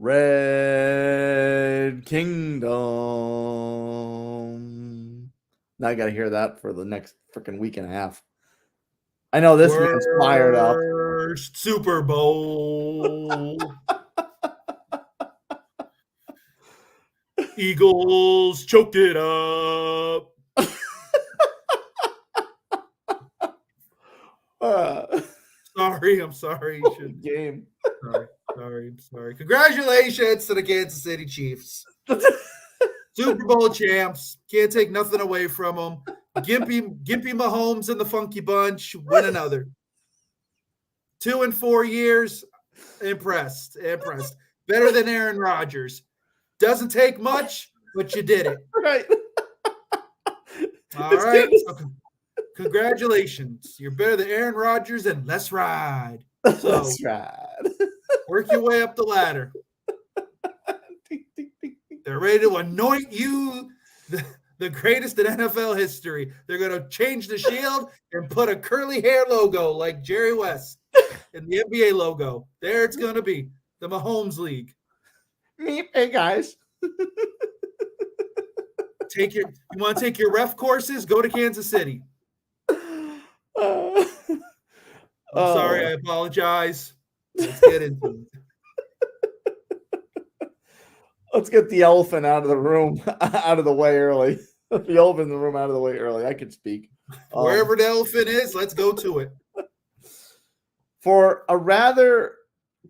Red Kingdom. Now I got to hear that for the next freaking week and a half. I know this man's fired up. Worst Super Bowl. Eagles choked it up. I'm sorry. You should. Game. I'm sorry. Congratulations to the Kansas City Chiefs. Super Bowl champs. Can't take nothing away from them. Gimpy Mahomes and the Funky Bunch win another. 2 and 4 years. Impressed. Better than Aaron Rodgers. Doesn't take much, but you did it. Right. All right. So, congratulations. You're better than Aaron Rodgers, and let's ride. So, let's ride. Work your way up the ladder. They're ready to anoint you the greatest in NFL history. They're going to change the shield and put a curly hair logo like Jerry West in the NBA logo. There it's going to be. The Mahomes League. Hey, guys. You want to take your ref courses? Go to Kansas City. I'm sorry. I apologize. Let's get into it. Let's get the elephant out of the room, out of the way early. The elephant in the room out of the way early. I could speak. Wherever the elephant is, let's go to it. For a rather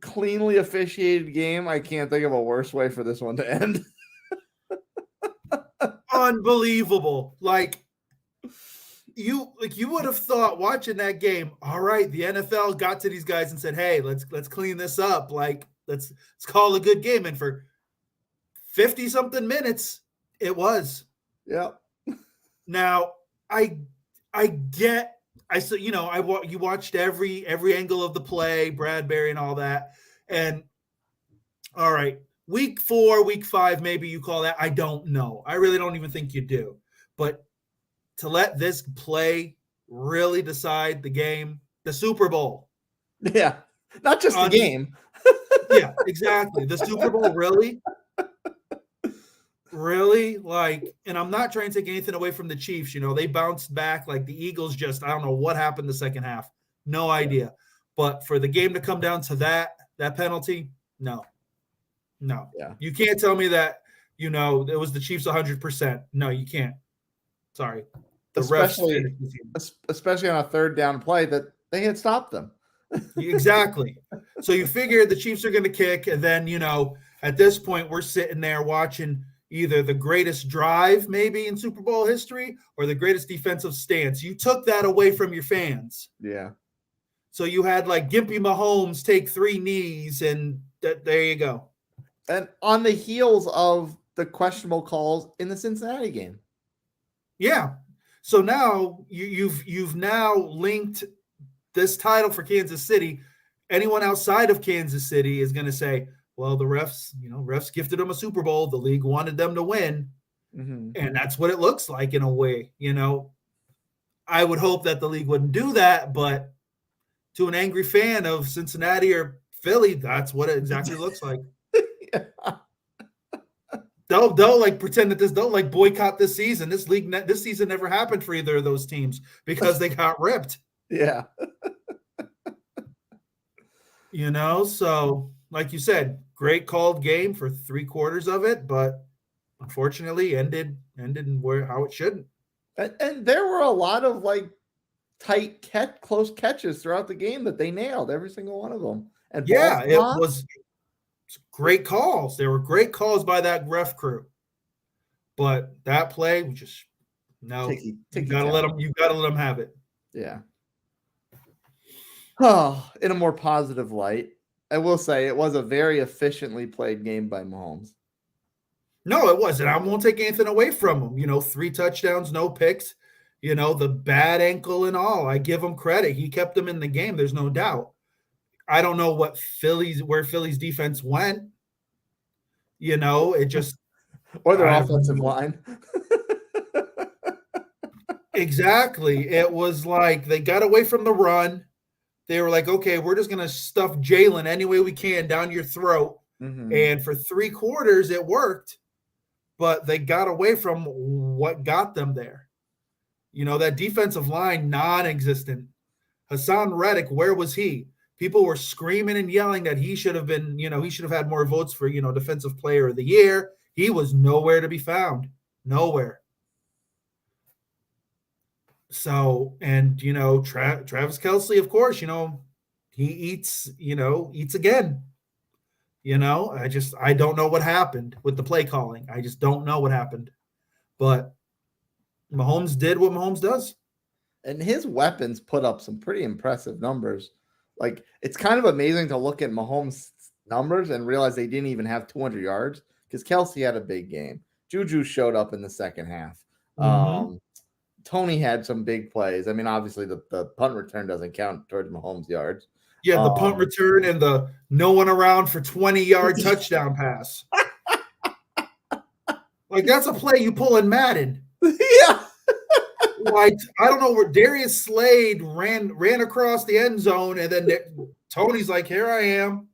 cleanly officiated game, I can't think of a worse way for this one to end. Unbelievable. Like you would have thought watching that game, all right, the NFL got to these guys and said, hey, let's clean this up. Like, let's call a good game. And for 50-something minutes, it was. Yeah. Now, you watched every angle of the play, Bradbury and all that. And all right, week 4, week 5, maybe you call that. I don't know. I really don't even think you do. But to let this play really decide the game, the Super Bowl. Yeah. Not just the game. Yeah, exactly. The Super Bowl, really? Really? Like, and I'm not trying to take anything away from the Chiefs. They bounced back. Like the Eagles I don't know what happened the second half. No idea. But for the game to come down to that penalty, no. Yeah. You can't tell me that, it was the Chiefs 100%. No, you can't. Sorry. Especially on a third down play that they had stopped them. Exactly. So you figure the Chiefs are going to kick, and then, at this point we're sitting there watching either the greatest drive maybe in Super Bowl history or the greatest defensive stance. You took that away from your fans. Yeah. So you had like Gimpy Mahomes take 3 knees, and there you go. And on the heels of the questionable calls in the Cincinnati game. Yeah. So now you've now linked this title for Kansas City. Anyone outside of Kansas City is going to say, well, the refs gifted them a Super Bowl. The league wanted them to win. Mm-hmm. And that's what it looks like in a way. I would hope that the league wouldn't do that, but to an angry fan of Cincinnati or Philly, that's what it exactly looks like. Yeah. They'll like pretend that they'll like boycott this season. This season never happened for either of those teams because they got ripped. Yeah. So like you said, great called game for 3/4 of it, but unfortunately ended how it shouldn't. And there were a lot of like tight close catches throughout the game that they nailed, every single one of them. And yeah, it was great calls. There were great calls by that ref crew, but that play, you gotta let them have it. Yeah. Oh, in a more positive light, I will say it was a very efficiently played game by Mahomes. No, it wasn't. I won't take anything away from him. 3 touchdowns, no picks. The bad ankle and all. I give him credit. He kept them in the game. There's no doubt. I don't know where Philly's defense went. It just or their offensive line. Exactly. It was like they got away from the run. They were like, okay, we're just gonna stuff Jalen any way we can down your throat. And for 3 quarters, it worked, but they got away from what got them there. That defensive line, non-existent. Hassan Reddick, where was he? People were screaming and yelling that he should have been, he should have had more votes for, Defensive Player of the Year. He was nowhere to be found. Nowhere. So, and, Travis Kelce, of course, he eats again. I don't know what happened with the play calling. I just don't know what happened. But Mahomes did what Mahomes does. And his weapons put up some pretty impressive numbers. Like, it's kind of amazing to look at Mahomes' numbers and realize they didn't even have 200 yards because Kelce had a big game. Juju showed up in the second half. Tony had some big plays. I mean, obviously the punt return doesn't count towards Mahomes' yards. Yeah, the punt return and the no one around for 20-yard touchdown pass. Like, that's a play you pull in Madden. Yeah. Like, I don't know where Darius Slade ran across the end zone, and then Tony's like, here I am.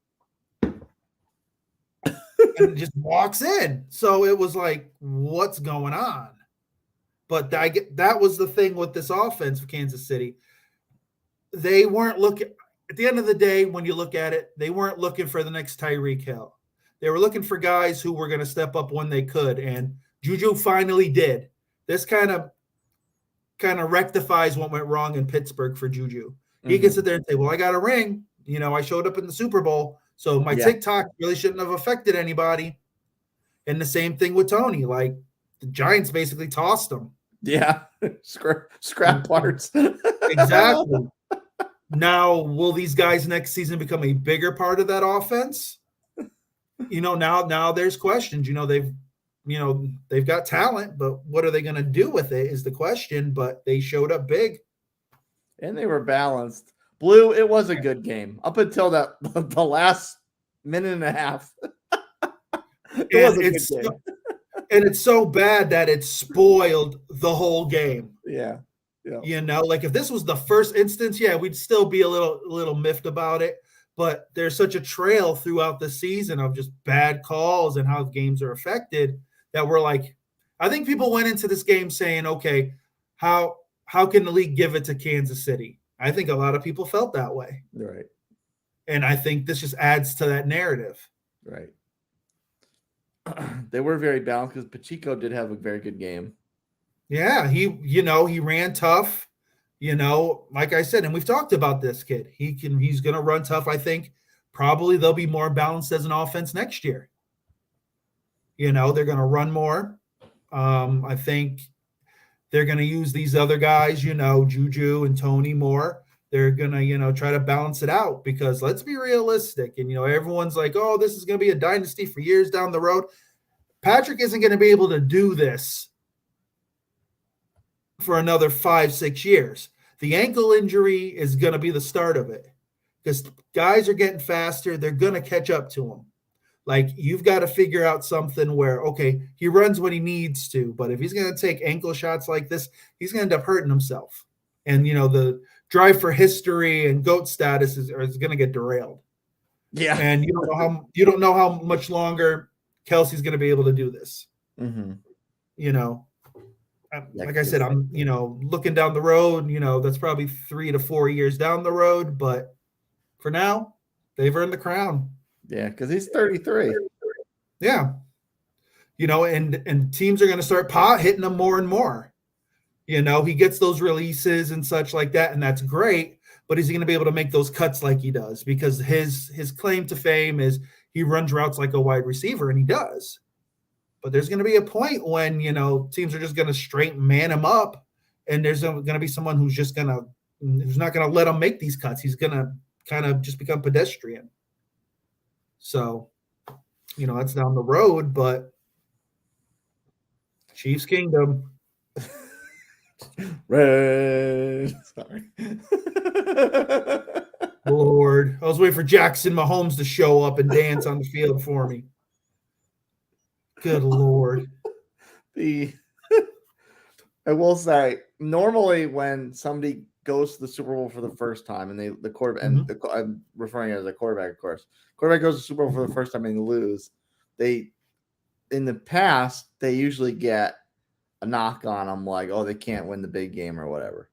And just walks in. So it was like, what's going on? But that was the thing with this offense of Kansas City. They weren't looking – at the end of the day, when you look at it, they weren't looking for the next Tyreek Hill. They were looking for guys who were going to step up when they could, and Juju finally did. This kind of rectifies what went wrong in Pittsburgh for Juju. He can sit there and say, well, I got a ring. I showed up in the Super Bowl, so my TikTok really shouldn't have affected anybody. And the same thing with Tony. Like, the Giants basically tossed him. Yeah, scrap parts. Exactly. Now, will these guys next season become a bigger part of that offense? Now there's questions. They've got talent, but what are they going to do with it is the question. But they showed up big. And they were balanced. Blue, it was a good game up until the last minute and a half. And it's so bad that it spoiled the whole game. Yeah. Like, if this was the first instance, we'd still be a little miffed about it. But there's such a trail throughout the season of just bad calls and how games are affected that we're like, I think people went into this game saying, okay, how can the league give it to Kansas City? I think a lot of people felt that way. Right. And I think this just adds to that narrative. Right. They were very balanced because Pacheco did have a very good game. Yeah, he ran tough, like I said, and we've talked about this kid. He's going to run tough. I think probably they'll be more balanced as an offense next year. They're going to run more. I think they're going to use these other guys, Juju and Tony more. They're going to, try to balance it out because let's be realistic. And, everyone's like, oh, this is going to be a dynasty for years down the road. Patrick isn't going to be able to do this for another 5-6 years. The ankle injury is going to be the start of it because guys are getting faster. They're going to catch up to him. Like, you've got to figure out something where, okay, he runs when he needs to, but if he's going to take ankle shots like this, he's going to end up hurting himself. And, the drive for history and GOAT status is going to get derailed. Yeah. And you don't know how much longer Kelsey's going to be able to do this. Mm-hmm. Like I said, I'm, looking down the road, that's probably 3 to 4 years down the road. But for now, they've earned the crown. Yeah, because he's 33. Yeah. And teams are going to start hitting him more and more. He gets those releases and such like that, and that's great. But is he going to be able to make those cuts like he does? Because his claim to fame is he runs routes like a wide receiver, and he does. But there's going to be a point when, teams are just going to straight man him up, and there's going to be someone who's not going to let him make these cuts. He's going to kind of just become pedestrian. So, that's down the road, but Chiefs Kingdom. Red. Sorry. Lord. I was waiting for Jackson Mahomes to show up and dance on the field for me. Good Lord. I will say, normally when somebody goes to the Super Bowl for the first time, and the quarterback, I'm referring as a quarterback, of course. Quarterback goes to the Super Bowl for the first time and they lose. They, in the past, they usually get a knock on them, like, oh, they can't win the big game or whatever.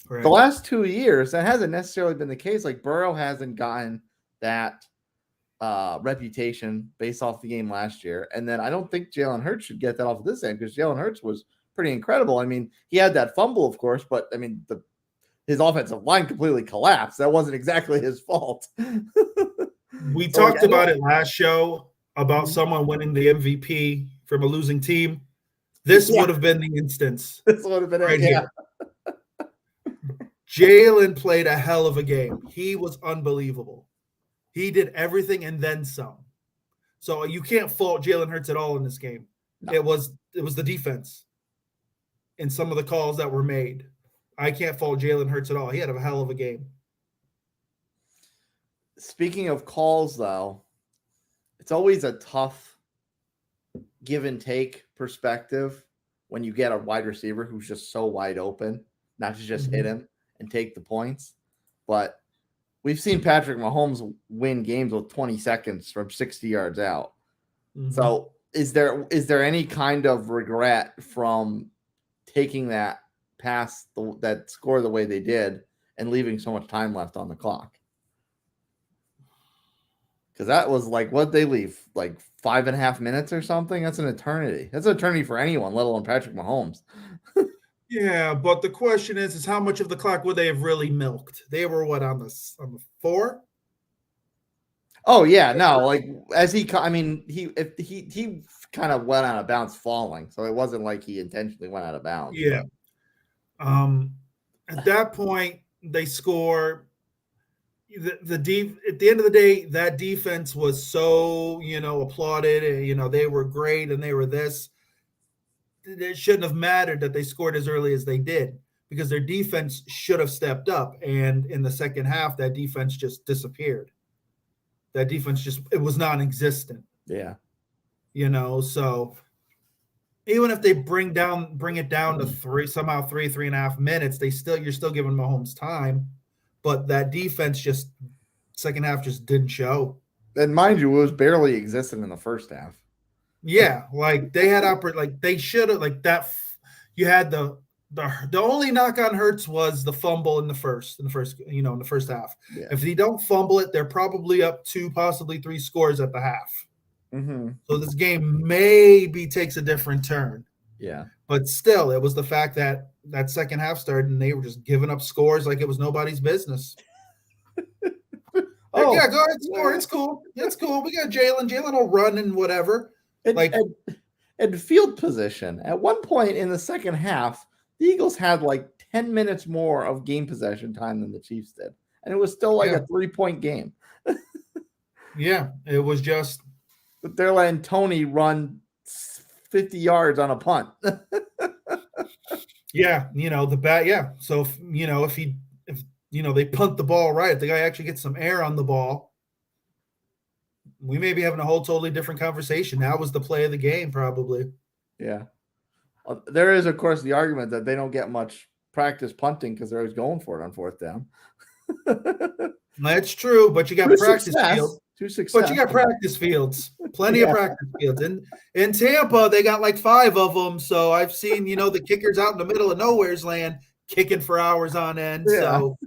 Right. The last 2 years, that hasn't necessarily been the case. Like, Burrow hasn't gotten that reputation based off the game last year. And then I don't think Jalen Hurts should get that off of this end, because Jalen Hurts was pretty incredible. I mean, he had that fumble, of course, but I mean, his offensive line completely collapsed. That wasn't exactly his fault. We talked about it last show about someone winning the MVP from a losing team. This would have been the instance. This would have been right here. Jalen played a hell of a game. He was unbelievable. He did everything and then some. So you can't fault Jalen Hurts at all in this game. No. It was the defense and some of the calls that were made. I can't fault Jalen Hurts at all. He had a hell of a game. Speaking of calls, though, it's always a tough give and take perspective when you get a wide receiver who's just so wide open, not to just hit him and take the points. But we've seen Patrick Mahomes win games with 20 seconds from 60 yards out. So is there any kind of regret from taking that past that score the way they did and leaving so much time left on the clock? Because that was like, what they leave, like 5.5 minutes or something? That's an eternity. That's an eternity for anyone, let alone Patrick Mahomes. Yeah, but the question is how much of the clock would they have really milked? They were what, on the 4? Oh yeah, no, like he kind of went out of bounds falling, so it wasn't like he intentionally went out of bounds. Yeah. At that point, they score. At the end of the day, that defense was so, applauded, and, they were great and they were this. It shouldn't have mattered that they scored as early as they did, because their defense should have stepped up. And in the second half, that defense just disappeared. That defense it was non-existent. Yeah. So even if they bring it down to 3.5 minutes, you're still giving Mahomes time. But that defense second half just didn't show. And mind you, it was barely existent in the first half. Yeah, like they had they should have, like that. You had the only knock on Hurts was the fumble in the first half. Yeah. If they don't fumble it, they're probably up 2, possibly 3 scores at the half. So this game maybe takes a different turn. Yeah. But still, it was the fact that second half started and they were just giving up scores like it was nobody's business. Go ahead, score. It's cool. It's cool. We got Jalen. Jalen will run and whatever. And field position. At one point in the second half, the Eagles had like 10 minutes more of game possession time than the Chiefs did. And it was still like a 3-point game. Yeah, it was just. But they're letting Tony run 50 yards on a punt. Yeah, the bat. Yeah. So, if they punt the ball right, if the guy actually gets some air on the ball, we may be having a whole totally different conversation. That was the play of the game, probably. Yeah. There is, of course, the argument that they don't get much practice punting because they're always going for it on 4th down. That's true, but you got practice fields. But you got practice fields, plenty of practice fields. And in Tampa, they got like 5 of them. So I've seen, the kickers out in the middle of nowhere's land kicking for hours on end. Yeah. So,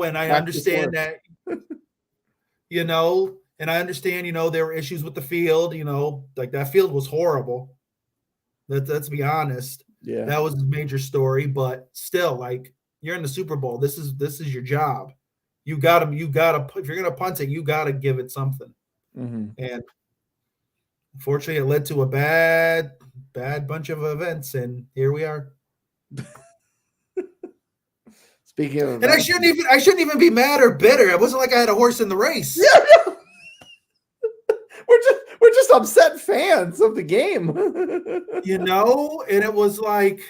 and I understand that, and I understand, there were issues with the field, like that field was horrible. Let's be honest. Yeah. That was a major story, but still, like, you're in the Super Bowl. This is your job. You gotta, if you're gonna punt it, you gotta give it something. And unfortunately, it led to a bad bunch of events, and here we are. Speaking of, and I shouldn't even be mad or bitter. It wasn't like I had a horse in the race. Yeah. We're just upset fans of the game. And it was like,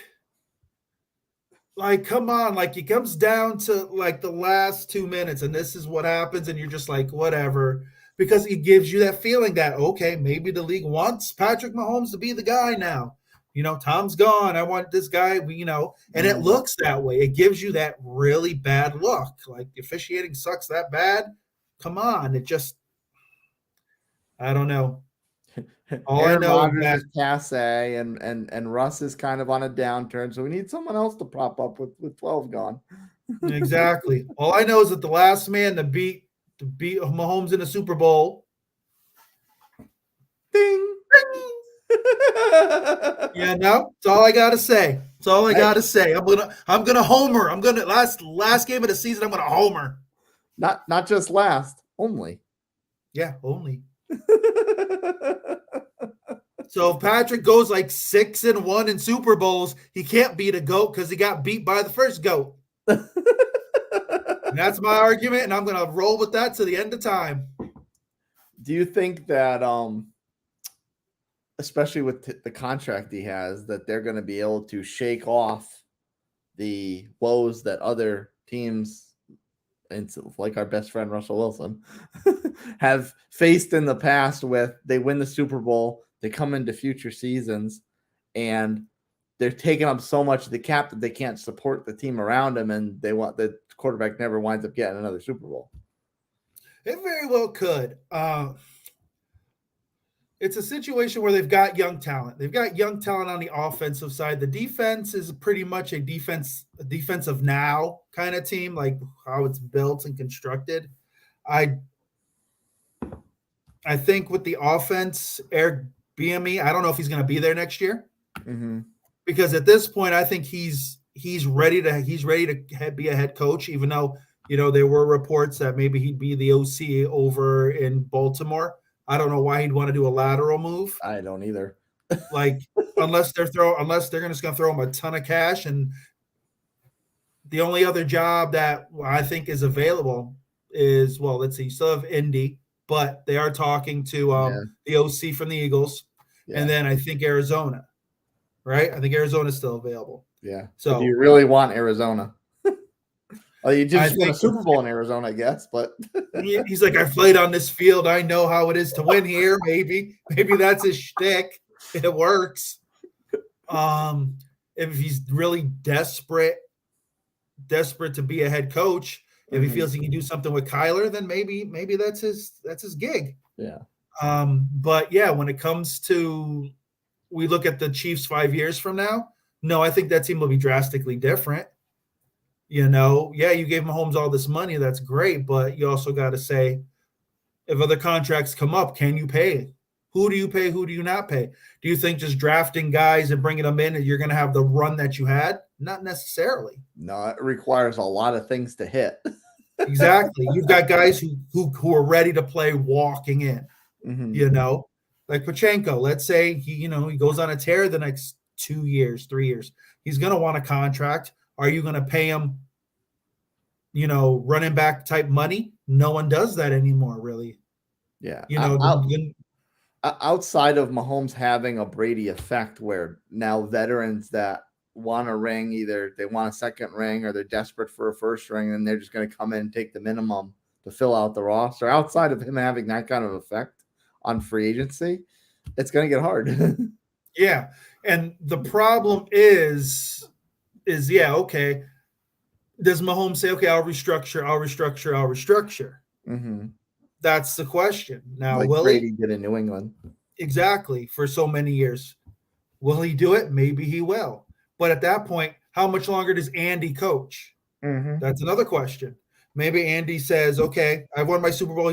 come on, like it comes down to like the last 2 minutes and this is what happens. And you're just like, whatever, because it gives you that feeling that, okay, maybe the league wants Patrick Mahomes to be the guy now. Tom's gone. I want this guy, and it looks that way. It gives you that really bad look. Like the officiating sucks that bad. Come on. I don't know. All I Aaron know is Rodgers that is passe, and Russ is kind of on a downturn. So we need someone else to prop up with 12 gone. exactly. All I know is that the last man to beat Mahomes in the Super Bowl. Ding. Yeah, no, that's all I gotta say. That's all I gotta say. I'm gonna homer. I'm gonna last game of the season. I'm gonna homer. Not just last, only. Yeah, only. So if Patrick goes like 6-1 in Super Bowls, he can't beat a GOAT because he got beat by the first GOAT. And that's my argument, and I'm gonna roll with that to the end of time. Do you think that especially with the contract he has, that they're going to be able to shake off the woes that other teams, and like our best friend Russell Wilson, have faced in the past? With they win the Super Bowl, they come into future seasons, and they're taking up so much of the cap that they can't support the team around them, and the quarterback never winds up getting another Super Bowl. It very well could. It's a situation where they've got young talent. They've got young talent on the offensive side. The defense is pretty much a defensive now kind of team, like how it's built and constructed. I think with the offense, Eric Bieniemy, I don't know if he's going to be there next year, because at this point, I think he's ready to be a head coach. Even though there were reports that maybe he'd be the OC over in Baltimore. I don't know why he'd want to do a lateral move. I don't either. Like unless they're just going to throw him a ton of cash, and the only other job that I think is available is, well, let's see, you still have Indy, but they are talking to the OC from the Eagles, and then I think Arizona, right? I think Arizona is still available. Yeah. So do you really want Arizona? Well, you just won a Super Bowl in Arizona, I guess, but he's like, I played on this field. I know how it is to win here. Maybe that's his shtick. It works. If he's really desperate to be a head coach, if he feels he can do something with Kyler, then maybe that's his gig. Yeah. But yeah, when it comes to, we look at the Chiefs 5 years from now, no, I think that team will be drastically different. You gave Mahomes all this money. That's great. But you also got to say, if other contracts come up, can you pay? Who do you pay? Who do you not pay? Do you think just drafting guys and bringing them in and you're going to have the run that you had? Not necessarily. No, it requires a lot of things to hit. Exactly. You've got guys who are ready to play walking in, like Pachenko. Let's say he goes on a tear the next 2 years, 3 years. He's going to want a contract. Are you going to pay him, running back type money? No one does that anymore, really. Yeah. Outside of Mahomes having a Brady effect, where now veterans that want a ring, either they want a second ring or they're desperate for a first ring, and they're just going to come in and take the minimum to fill out the roster. Outside of him having that kind of effect on free agency, it's going to get hard. Yeah. And the problem is okay. Does Mahomes say, okay, I'll restructure? That's the question. Now, like will Brady he? did in New England. Exactly. For so many years. Will he do it? Maybe he will. But at that point, how much longer does Andy coach? That's another question. Maybe Andy says, okay, I won my Super Bowl.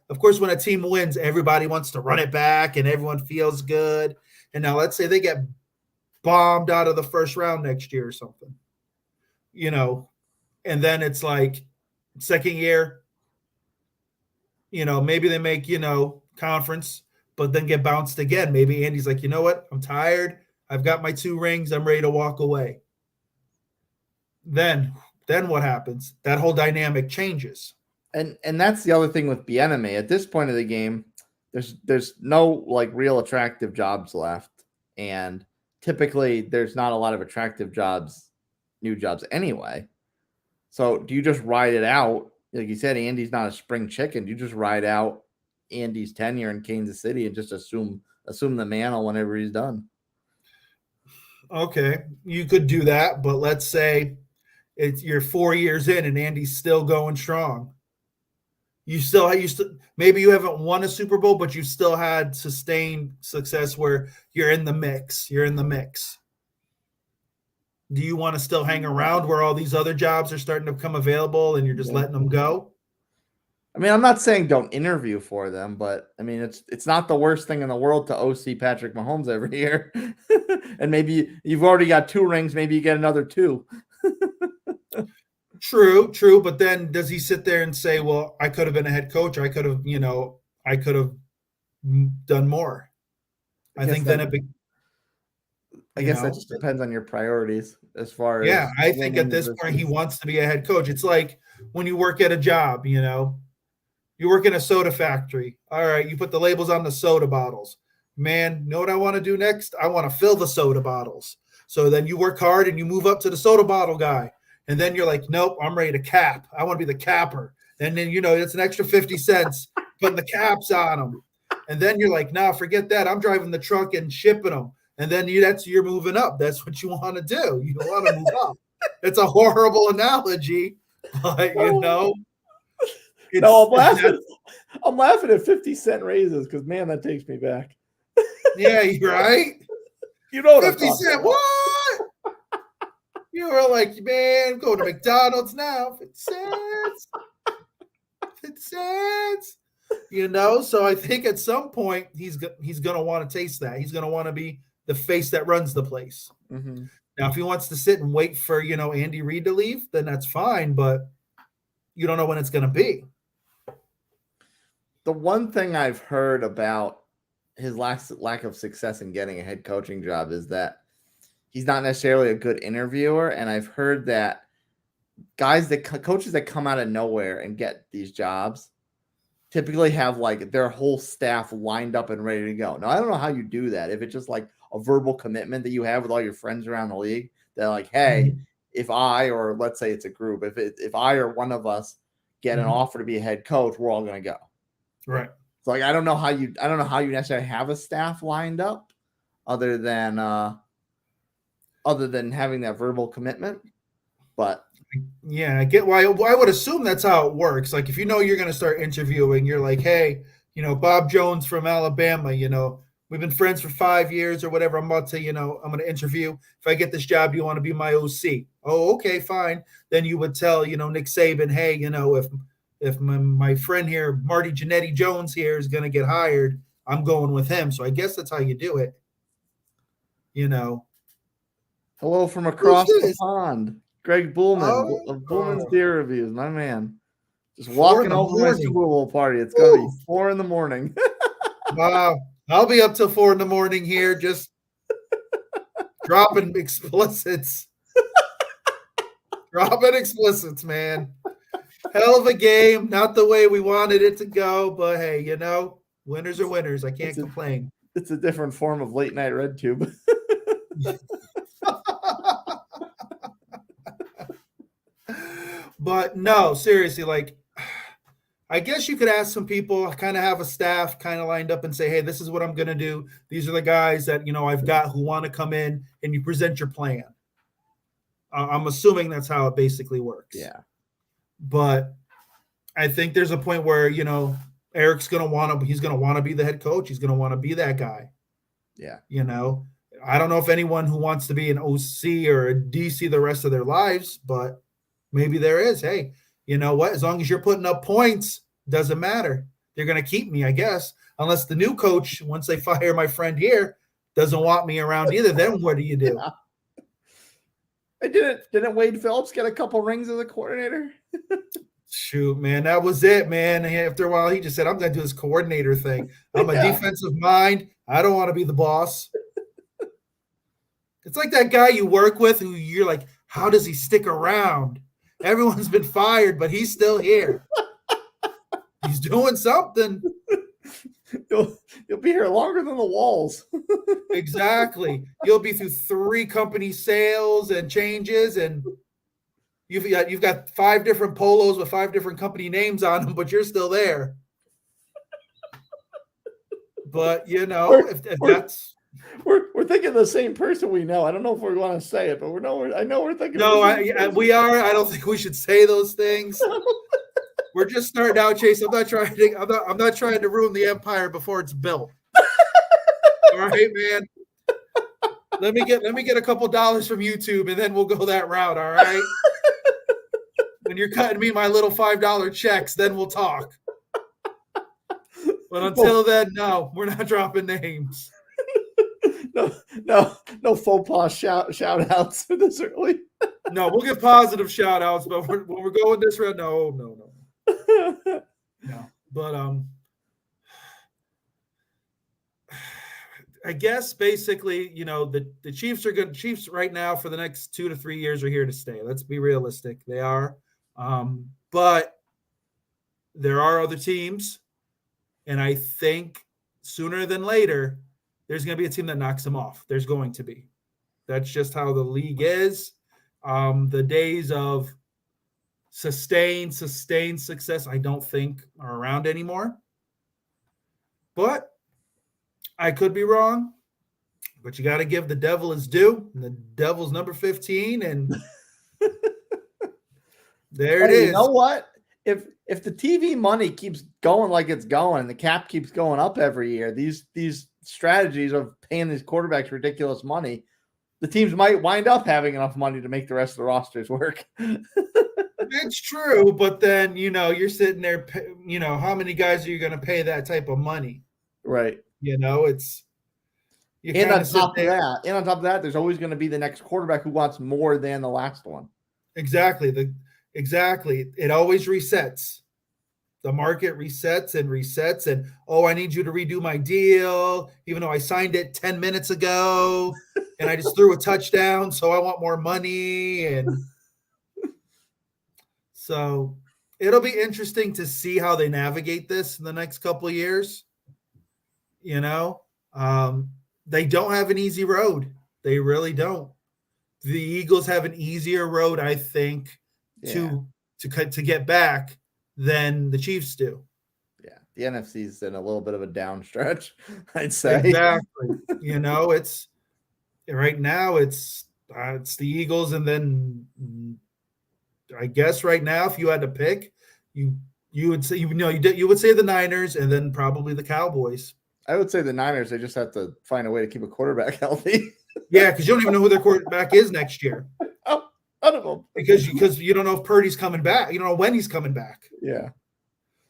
Of course, when a team wins, everybody wants to run it back and everyone feels good. And now let's say they get bombed out of the first round next year or something, and then it's like second year, maybe they make, conference, but then get bounced again. Maybe Andy's like, you know what? I'm tired. I've got my 2 rings. I'm ready to walk away. Then what happens? That whole dynamic changes. And that's the other thing with Bieniemy. At this point of the game, there's no like real attractive jobs left. And typically there's not a lot of attractive jobs, new jobs anyway. So do you just ride it out? Like you said, Andy's not a spring chicken. Do you just ride out Andy's tenure in Kansas City and just assume the mantle whenever he's done? Okay, you could do that, but let's say you're 4 years in and Andy's still going strong. You still maybe you haven't won a Super Bowl, but you still had sustained success where you're in the mix. You're in the mix. Do you want to still hang around where all these other jobs are starting to become available and you're just letting them go? I mean, I'm not saying don't interview for them, but I mean, it's not the worst thing in the world to OC Patrick Mahomes every year. And maybe you've already got 2 rings, maybe you get another 2. True. But then does he sit there and say, well, I could have been a head coach. I could have done more. I think then I guess that just depends on your priorities as far as. Yeah, I think at this point he wants to be a head coach. It's like when you work at a job, you work in a soda factory. All right, you put the labels on the soda bottles. Man, you know what I want to do next? I want to fill the soda bottles. So then you work hard and you move up to the soda bottle guy. And then you're like, nope, I'm ready to cap. I want to be the capper. And then, it's an extra 50 cents putting the caps on them. And then you're like, nah, forget that. I'm driving the truck and shipping them. And then you're moving up. That's what you want to do. You want to move up. It's a horrible analogy, but No, I'm laughing at 50-cent raises because, man, that takes me back. Yeah, you're right. You know what 50 cent, what? You were like, man, go to McDonald's now. 50 cents. 50 cents. So I think at some point he's going to want to taste that. He's going to want to be the face that runs the place. Mm-hmm. Now, if he wants to sit and wait for, Andy Reid to leave, then that's fine, but you don't know when it's going to be. The one thing I've heard about his lack of success in getting a head coaching job is that he's not necessarily a good interviewer. And I've heard that coaches that come out of nowhere and get these jobs typically have like their whole staff lined up and ready to go. Now, I don't know how you do that. If it's just like a verbal commitment that you have with all your friends around the league, they're like, hey, if I, or let's say it's a group, if I or one of us get an offer to be a head coach, we're all going to go. Right. So like, I don't know how you necessarily have a staff lined up other than having that verbal commitment. But yeah, I get why. I would assume that's how it works. Like if you're going to start interviewing, you're like, hey, Bob Jones from Alabama, we've been friends for 5 years or whatever. I'm about to, I'm going to interview. If I get this job, do you want to be my OC? Oh, okay, fine. Then you would tell, Nick Saban, hey, if my friend here, Marty Jannetty Jones here is going to get hired, I'm going with him. So I guess that's how you do it. Hello from across the pond. Greg Bullman of Bullman's Beer Reviews, my man. Just walking over my Super Bowl party. It's going to be 4 a.m. Wow. I'll be up till 4 a.m. here just dropping explicits. Dropping explicits, man. Hell of a game. Not the way we wanted it to go, but hey, winners are winners. I can't complain. It's a different form of late night red tube. But no, seriously, like I guess you could ask some people, kind of have a staff kind of lined up and say, hey, this is what I'm going to do. These are the guys that, I've got who want to come in, and you present your plan. I'm assuming that's how it basically works. Yeah. But I think there's a point where, Eric's going to want to, he's going to want to be the head coach. He's going to want to be that guy. Yeah. I don't know if anyone who wants to be an OC or a DC the rest of their lives, but maybe there is. Hey, you know what? As long as you're putting up points, doesn't matter. They're going to keep me, I guess, unless the new coach, once they fire my friend here, doesn't want me around either. Then what do you do? Yeah. Didn't Wade Phillips get a couple rings as a coordinator? Shoot, man, that was it, man. And after a while, he just said, I'm going to do this coordinator thing. I'm a defensive mind. I don't want to be the boss. It's like that guy you work with who you're like, how does he stick around? Everyone's been fired, but he's still here. He's doing something. You'll be here longer than the walls. Exactly. You'll be through 3 company sales and changes, and you've got 5 different polos with 5 different company names on them, but you're still there. But if that's We're thinking the same person we know. I don't know if we want to say it, but I know we're thinking. No, we are. I don't think we should say those things. We're just starting out, Chase. I'm not trying to ruin the empire before it's built. All right, man. Let me get a couple dollars from YouTube, and then we'll go that route. All right. When you're cutting me my little $5 checks, then we'll talk. But until then, no, we're not dropping names. No faux pas shout outs for this early. No, we'll give positive shout outs, but when we're going this route, no. But I guess basically, the Chiefs are good. Chiefs right now for the next 2 to 3 years are here to stay. Let's be realistic. They are. But there are other teams, and I think sooner than later, there's going to be a team that knocks them off. There's going to be. That's just how the league is. The days of sustained success, I don't think are around anymore. But I could be wrong. But you got to give the devil his due. And the devil's number 15, and there it is. You know what? If the TV money keeps going like it's going, the cap keeps going up every year, these strategies of paying these quarterbacks ridiculous money, the teams might wind up having enough money to make the rest of the rosters work. It's true, but then, you're sitting there, how many guys are you going to pay that type of money? Right. It's – And on top of that, there's always going to be the next quarterback who wants more than the last one. Exactly. Exactly. It always resets. The market resets, and I need you to redo my deal, even though I signed it 10 minutes ago, and I just threw a touchdown, so I want more money. And so it'll be interesting to see how they navigate this in the next couple of years. They don't have an easy road. They really don't. The Eagles have an easier road, I think, to get back than the Chiefs do. Yeah, the NFC's in a little bit of a down stretch, I'd say. Exactly. It's right now it's the Eagles, and then I guess right now, if you had to pick, you would say you would say the Niners, and then probably the Cowboys. I would say the Niners. They just have to find a way to keep a quarterback healthy. Yeah, because you don't even know who their quarterback is next year. Oh, I don't know. Because you don't know if Purdy's coming back. You don't know when he's coming back. Yeah.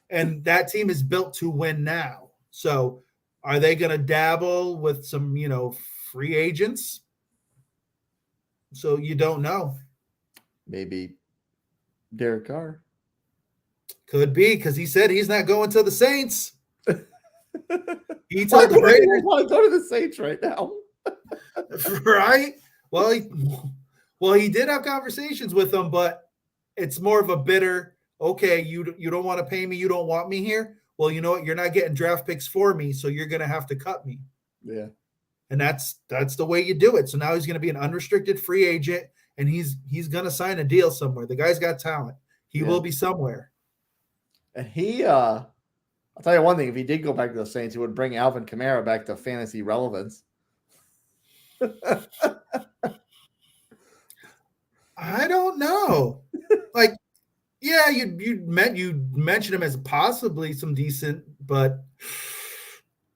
And that team is built to win now. So are they going to dabble with some, free agents? So you don't know. Maybe Derek Carr. Could be, because he said he's not going to the Saints. He told the Raiders. I want to go to the Saints right now. Right? Well, he did have conversations with them, but it's more of a bitter, okay, you don't want to pay me, you don't want me here. Well, you know what? You're not getting draft picks for me, so you're going to have to cut me. Yeah. And that's the way you do it. So now he's going to be an unrestricted free agent, and he's going to sign a deal somewhere. The guy's got talent. He will be somewhere. And I'll tell you one thing, if he did go back to the Saints, he would bring Alvin Kamara back to fantasy relevance. I don't know. Yeah, you mentioned him as possibly some decent, but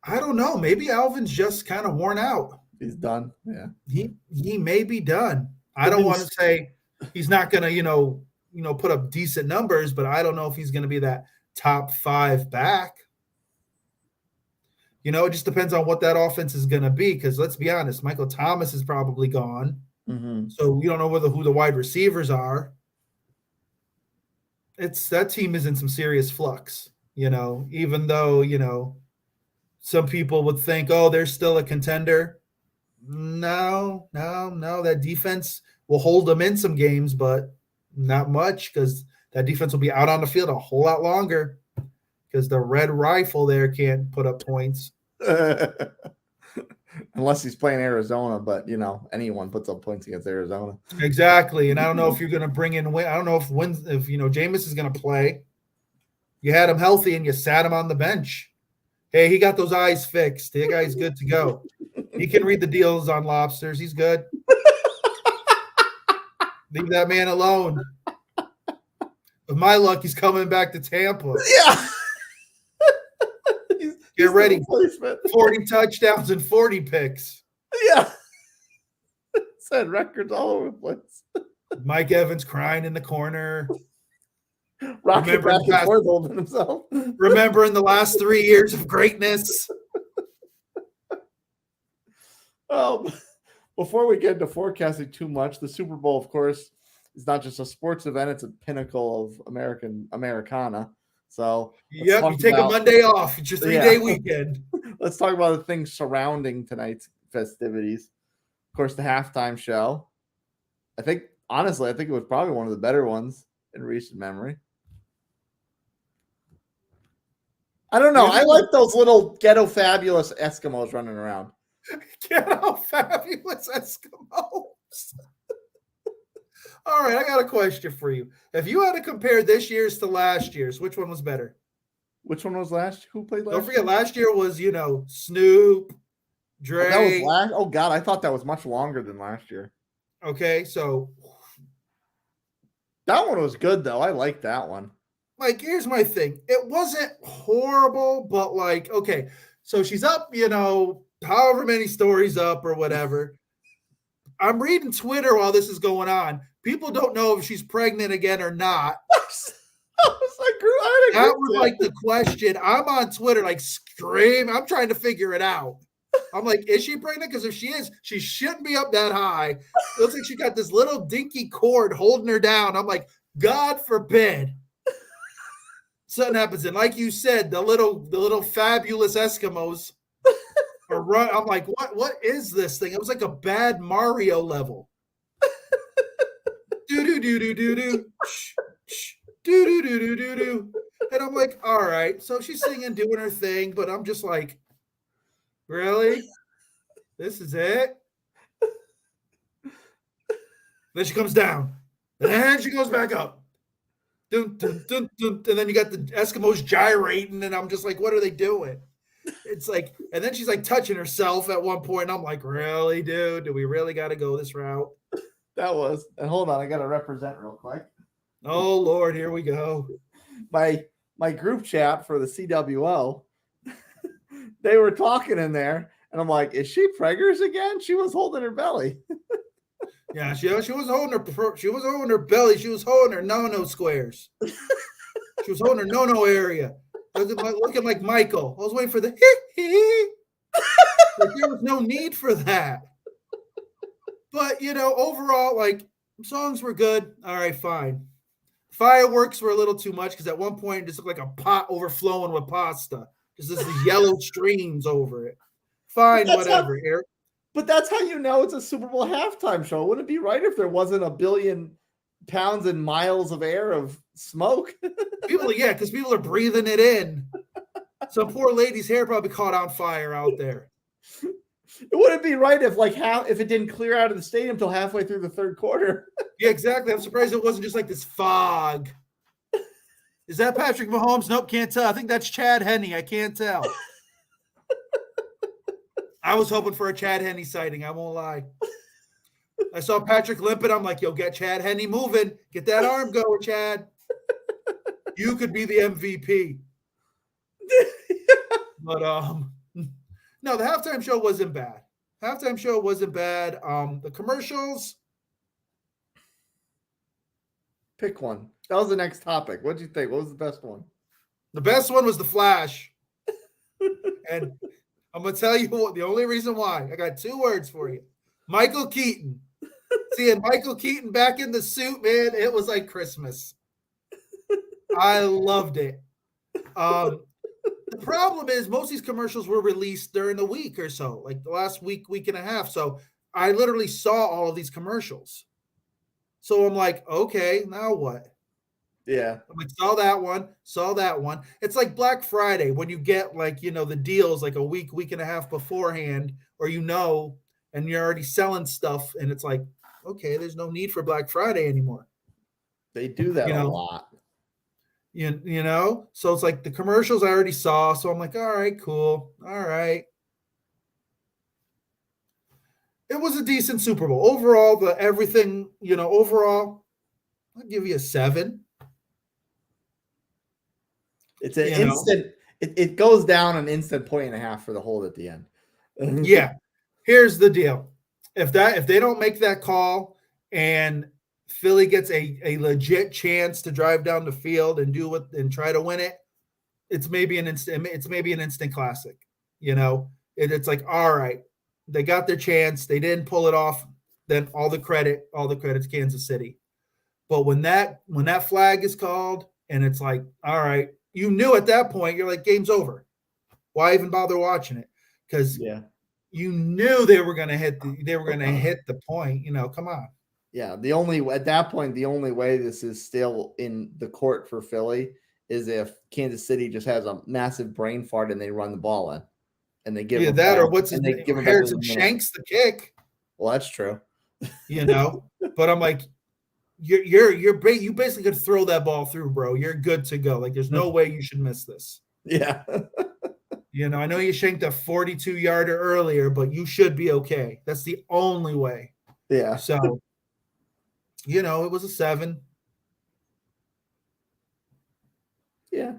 I don't know. Maybe Alvin's just kind of worn out. He's done. Yeah. He may be done. I don't want to say he's not going to put up decent numbers, but I don't know if he's going to be that top 5 back. It just depends on what that offense is going to be, because let's be honest, Michael Thomas is probably gone. Mm-hmm. So we don't know who the wide receivers are. That team is in some serious flux, even though, some people would think, oh, they're still a contender. No, that defense will hold them in some games, but not much, because that defense will be out on the field a whole lot longer, because the red rifle there can't put up points. Unless he's playing Arizona, but anyone puts up points against Arizona. Exactly. And I don't know if you're going to bring in I don't know if Jameis is going to play. You had him healthy and you sat him on the bench. Hey, he got those eyes fixed. The guy's good to go. He can read the deals on lobsters. He's good. Leave that man alone. With my luck, he's coming back to Tampa. Yeah. Get ready. 40 touchdowns and 40 picks. Yeah. Set records all over the place. Mike Evans crying in the corner. Remembering himself. Remembering the last 3 years of greatness. Before we get into forecasting too much, the Super Bowl, of course, is not just a sports event; it's a pinnacle of Americana. So, yep, you take a Monday off. It's your 3-day weekend. Let's talk about the things surrounding tonight's festivities. Of course, the halftime show. Honestly, I think it was probably one of the better ones in recent memory. I don't know. I like those little ghetto fabulous Eskimos running around. Ghetto fabulous Eskimos. All right, I got a question for you. If you had to compare this year's to last year's, which one was better? Which one was last? Who played last? Don't forget, last year was, Snoop, Dre. That was last. Oh, God, I thought that was much longer than last year. Okay, so. That one was good, though. I like that one. Like, here's my thing. It wasn't horrible, but okay. So she's up, however many stories up or whatever. I'm reading Twitter while this is going on. People don't know if she's pregnant again or not. That was like the question. I'm on Twitter scream. I'm trying to figure it out. I'm like, is she pregnant? Because if she is, she shouldn't be up that high. It looks like she got this little dinky cord holding her down. I'm like, God forbid something happens. And like you said, the little fabulous Eskimos are run. I'm like, what is this thing? It was like a bad Mario level. Do do do do do do. Do do do do do do. And I'm like, all right. So she's singing, doing her thing, but I'm just like, really? This is it? Then she comes down. And then she goes back up. Dun, dun, dun, dun. And then you got the Eskimos gyrating, and I'm just like, what are they doing? It's like, and then she's like touching herself at one point. And I'm like, really, dude? Do we really got to go this route? That was. And hold on, I got to represent real quick. Oh, Lord, here we go. My group chat for the CWO, they were talking in there, and I'm like, is she preggers again? She was holding her belly. Yeah, she was holding her belly. She was holding her no-no squares. She was holding her no-no area. Looking like Michael. I was waiting for the hee. There was no need for that. But, overall, songs were good. All right, fine. Fireworks were a little too much because at one point it just looked like a pot overflowing with pasta. Just this yellow streams over it. Fine, whatever, Eric. But that's how you know it's a Super Bowl halftime show. Wouldn't it be right if there wasn't a billion pounds and miles of air of smoke? Because people are breathing it in. Some poor lady's hair probably caught on fire out there. It wouldn't be right if if it didn't clear out of the stadium until halfway through the third quarter. Yeah, exactly. I'm surprised it wasn't just like this fog. Is that Patrick Mahomes? Nope, can't tell. I think that's Chad Henne. I can't tell. I was hoping for a Chad Henne sighting. I won't lie. I saw Patrick limping. I'm like, yo, get Chad Henne moving. Get that arm going, Chad. You could be the MVP. But no, the halftime show wasn't bad. The commercials. Pick one. That was the next topic. What did you think? What was the best one? The best one was The Flash. And I'm going to tell you the only reason why. I got 2 words for you. Michael Keaton. Seeing Michael Keaton back in the suit, man, it was like Christmas. I loved it. The problem is most of these commercials were released during the week or so, like the last week and a half. So I literally saw all of these commercials. So I'm like, okay, now what? Yeah. I'm like, saw that one. It's like Black Friday when you get the deals like a week and a half beforehand, or and you're already selling stuff. And it's like, okay, there's no need for Black Friday anymore. They do that a lot. So it's like the commercials I already saw. So I'm like, all right, cool. All right. It was a decent Super Bowl. Overall, everything, overall, I'll give you a 7. It's an instant. It goes down an instant point and a half for the hold at the end. Yeah. Here's the deal. If they don't make that call and Philly gets a legit chance to drive down the field and try to win it, it's maybe an instant classic. It's like, all right, they got their chance, they didn't pull it off, then all the credit's Kansas City. But when that flag is called and it's like, all right, you knew at that point, you're like, game's over. Why even bother watching it? Because you knew they were going to hit the point. Come on. Yeah, at that point, the only way this is still in the court for Philly is if Kansas City just has a massive brain fart and they run the ball in, and they give that, or what's his name? Harrison Shanks the kick. Well, that's true. But I'm like, you basically could throw that ball through, bro. You're good to go. Like, there's no way you should miss this. Yeah. I know you shanked a 42-yarder earlier, but you should be okay. That's the only way. Yeah. So, it was a 7. Yeah.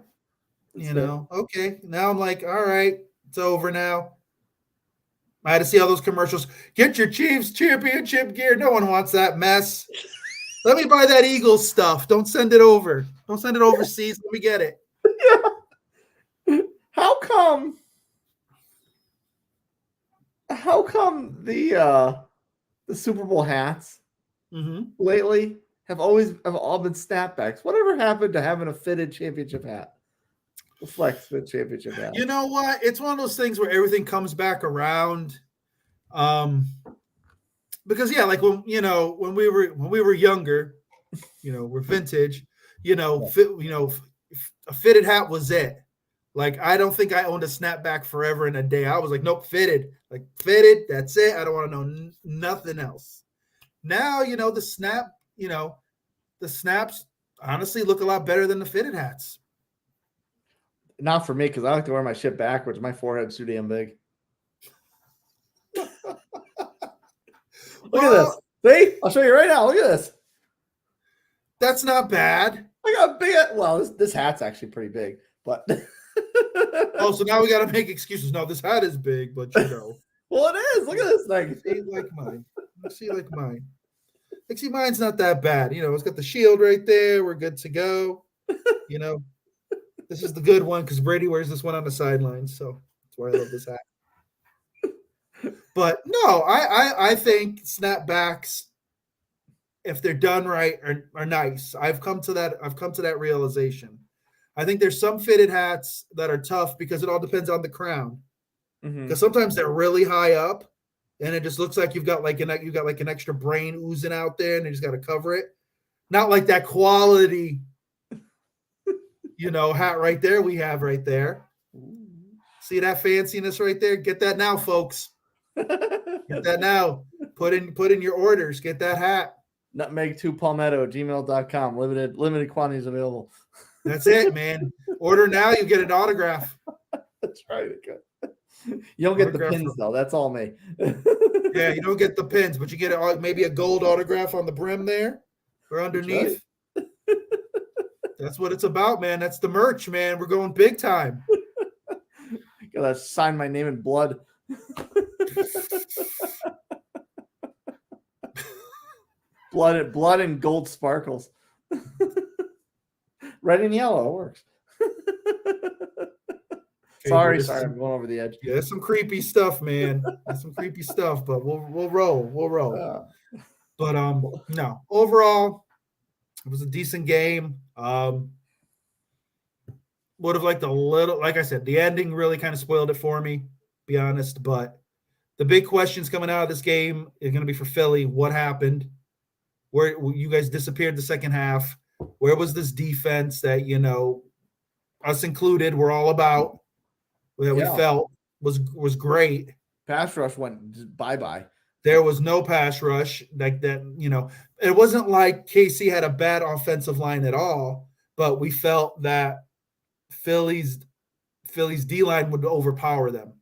Okay. Now I'm like, all right, it's over now. I had to see all those commercials. Get your Chiefs championship gear. No one wants that mess. Let me buy that Eagles stuff. Don't send it over. Don't send it overseas. Let me get it. Yeah. How come the Super Bowl hats lately have all been snapbacks? Whatever happened to having a fitted championship hat? The flex fit championship hat. You know what? It's one of those things where everything comes back around. Because like when we were younger, we're vintage, a fitted hat was it. Like, I don't think I owned a snapback forever in a day. I was like, nope, fitted. Like, fitted, that's it. I don't want to know nothing else. Now, the snaps honestly look a lot better than the fitted hats. Not for me, because I like to wear my shit backwards. My forehead's too damn big. Look at this. See? I'll show you right now. Look at this. That's not bad. I got big. Well, this hat's actually pretty big, but. Oh, so now we got to make excuses. No, this hat is big, but Well, it is. Look at this thing. See like mine. See, mine's not that bad. It's got the shield right there. We're good to go. This is the good one because Brady wears this one on the sidelines, so that's why I love this hat. But no, I think snapbacks, if they're done right, are nice. I've come to that realization. I think there's some fitted hats that are tough because it all depends on the crown. Because sometimes they're really high up, and it just looks like you've got like an extra brain oozing out there, and you just got to cover it. Not like that quality, hat right there we have right there. See that fanciness right there? Get that now, folks. Get that now. Put in your orders. Get that hat. Nutmeg2palmetto@gmail.com. Limited quantities available. That's it, man. Order now, you get an autograph. That's right. You don't get the pins though. That's all me. Yeah, you don't get the pins, but you get maybe a gold autograph on the brim there or underneath. That's what it's about, man. That's the merch, man. We're going big time. Gotta sign my name in blood. blood and gold sparkles. Red and yellow works. Sorry, I'm going over the edge. Yeah, that's some creepy stuff, man. That's some creepy stuff, but we'll roll. But no, overall, it was a decent game. Would have liked a little, like I said, the ending really kind of spoiled it for me, be honest. But the big questions coming out of this game is going to be for Philly. What happened? Where you guys disappeared the second half? Where was this defense that, us included, we're all about, that we felt was great? Pass rush went bye-bye. There was no pass rush like that. It wasn't like KC had a bad offensive line at all, but we felt that Philly's D-line would overpower them.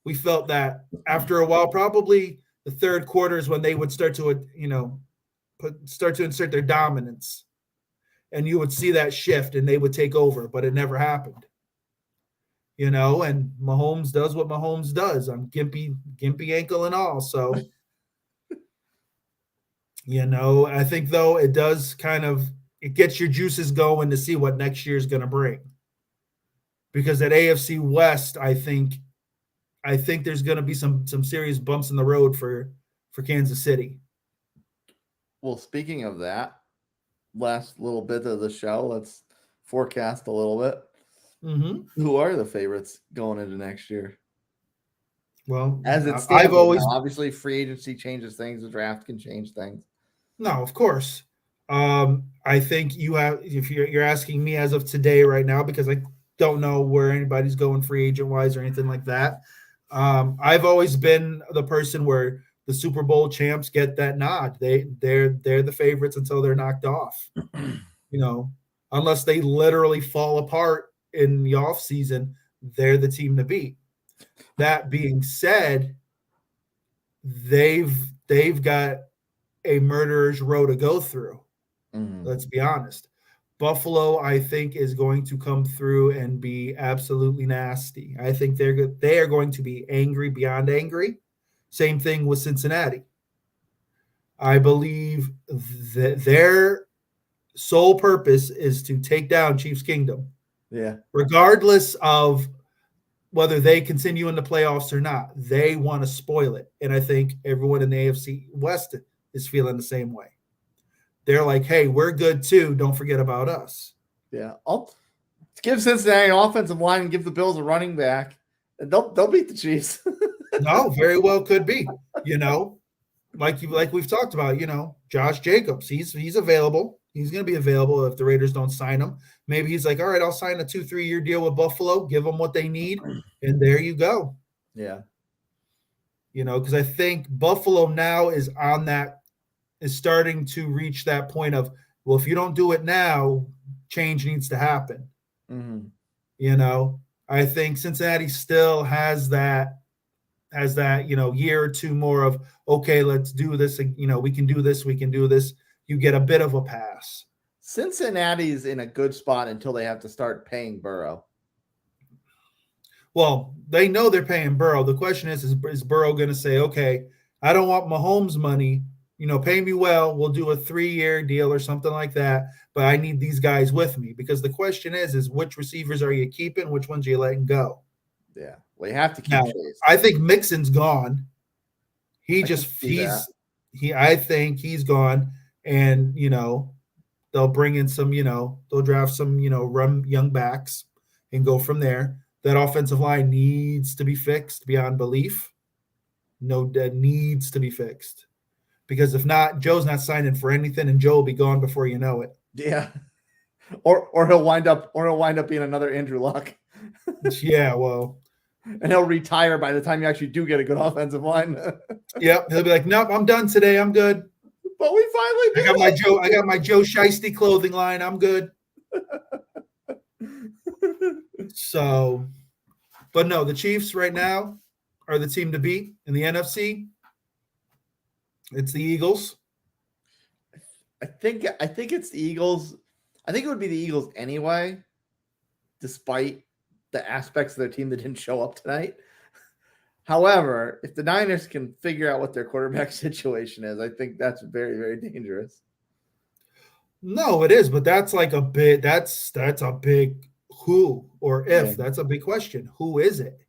We felt that after a while, probably the third quarter is when they would start to, start to insert their dominance, and you would see that shift, and they would take over, but it never happened. And Mahomes does what Mahomes does. I'm gimpy ankle and all. So, I think though it does it gets your juices going to see what next year is going to bring. Because at AFC West, I think there's going to be some serious bumps in the road for Kansas City. Well, speaking of that, last little bit of the show, let's forecast a little bit. Mm-hmm. Who are the favorites going into next year? Well, as it stands, obviously free agency changes things. The draft can change things. No, of course. I think you have. If you're asking me as of today, right now, because I don't know where anybody's going free agent wise or anything like that. I've always been the person where the Super Bowl champs get that nod. They're the favorites until they're knocked off. Unless they literally fall apart in the offseason, they're the team to beat. That being said, they've got a murderer's row to go through. Mm-hmm. Let's be honest. Buffalo, I think, is going to come through and be absolutely nasty. I think they are going to be angry beyond angry. Same thing with Cincinnati. I believe that their sole purpose is to take down Chiefs Kingdom. Yeah. Regardless of whether they continue in the playoffs or not, they want to spoil it. And I think everyone in the AFC West is feeling the same way. They're like, hey, we're good too. Don't forget about us. Yeah. I'll give Cincinnati an offensive line and give the Bills a running back, and they'll beat the Chiefs. No, very well could be. Like we've talked about, Josh Jacobs, he's available. He's going to be available if the Raiders don't sign him. Maybe he's like, all right, I'll sign a 2-3 year deal with Buffalo, give them what they need, and there you go. Yeah. Because I think Buffalo now is starting to reach that point of, well, if you don't do it now, change needs to happen. Mm-hmm. I think Cincinnati still has that, year or two more of, okay, let's do this. We can do this. You get a bit of a pass. Cincinnati's in a good spot until they have to start paying Burrow. Well, they know they're paying Burrow. The question is Burrow going to say, okay, I don't want Mahomes' money. Pay me well. We'll do a 3-year deal or something like that. But I need these guys with me, because the question is which receivers are you keeping? Which ones are you letting go? Yeah. Well, you have to keep now, Chase. I think Mixon's gone. I think he's gone. And, they'll bring in some, they'll draft some, run young backs and go from there. That offensive line needs to be fixed beyond belief. No, that needs to be fixed. Because if not, Joe's not signing for anything, and Joe will be gone before you know it. Yeah. Or he'll wind up being another Andrew Luck. Yeah, well. And he'll retire by the time you actually do get a good offensive line. Yep. He'll be like, nope, I'm done today. I'm good. But we finally did. I got my Joe Shiesty clothing line. I'm good. So, but no, the Chiefs right now are the team to beat in the NFC. It's the Eagles. I think it's the Eagles. I think it would be the Eagles anyway, despite the aspects of their team that didn't show up tonight. However, if the Niners can figure out what their quarterback situation is, I think that's very, very dangerous. No, it is, but that's like a big that's a big who or if. Yeah. That's a big question. Who is it?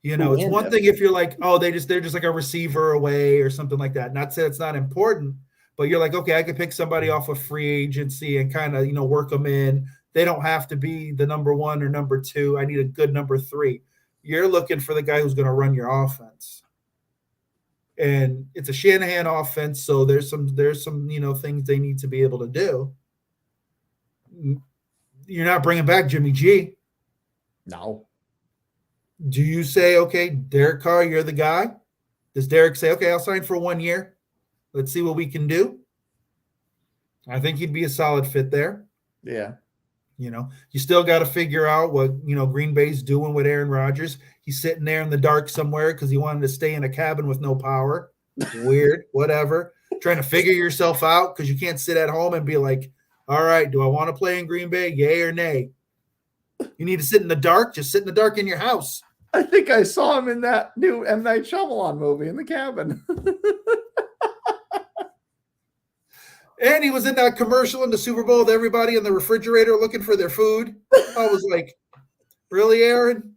It's one thing if you're like, oh, they're just like a receiver away or something like that. Not say it's not important, but you're like, okay, I could pick somebody off of free agency and kind of, work them in. They don't have to be the number 1 or number 2. I need a good number 3. You're looking for the guy who's going to run your offense. And it's a Shanahan offense, so there's some things they need to be able to do. You're not bringing back Jimmy G. No. Do you say, okay, Derek Carr, you're the guy? Does Derek say, okay, I'll sign for 1 year. Let's see what we can do? I think he'd be a solid fit there. Yeah. You still got to figure out what Green Bay's doing with Aaron Rodgers. He's sitting there in the dark somewhere because he wanted to stay in a cabin with no power. Weird, whatever. Trying to figure yourself out because you can't sit at home and be like, all right, do I want to play in Green Bay? Yay or nay? You need to sit in the dark. Just sit in the dark in your house. I think I saw him in that new M. Night Shyamalan movie in the cabin. And he was in that commercial in the Super Bowl with everybody in the refrigerator looking for their food. I was like, really, Aaron?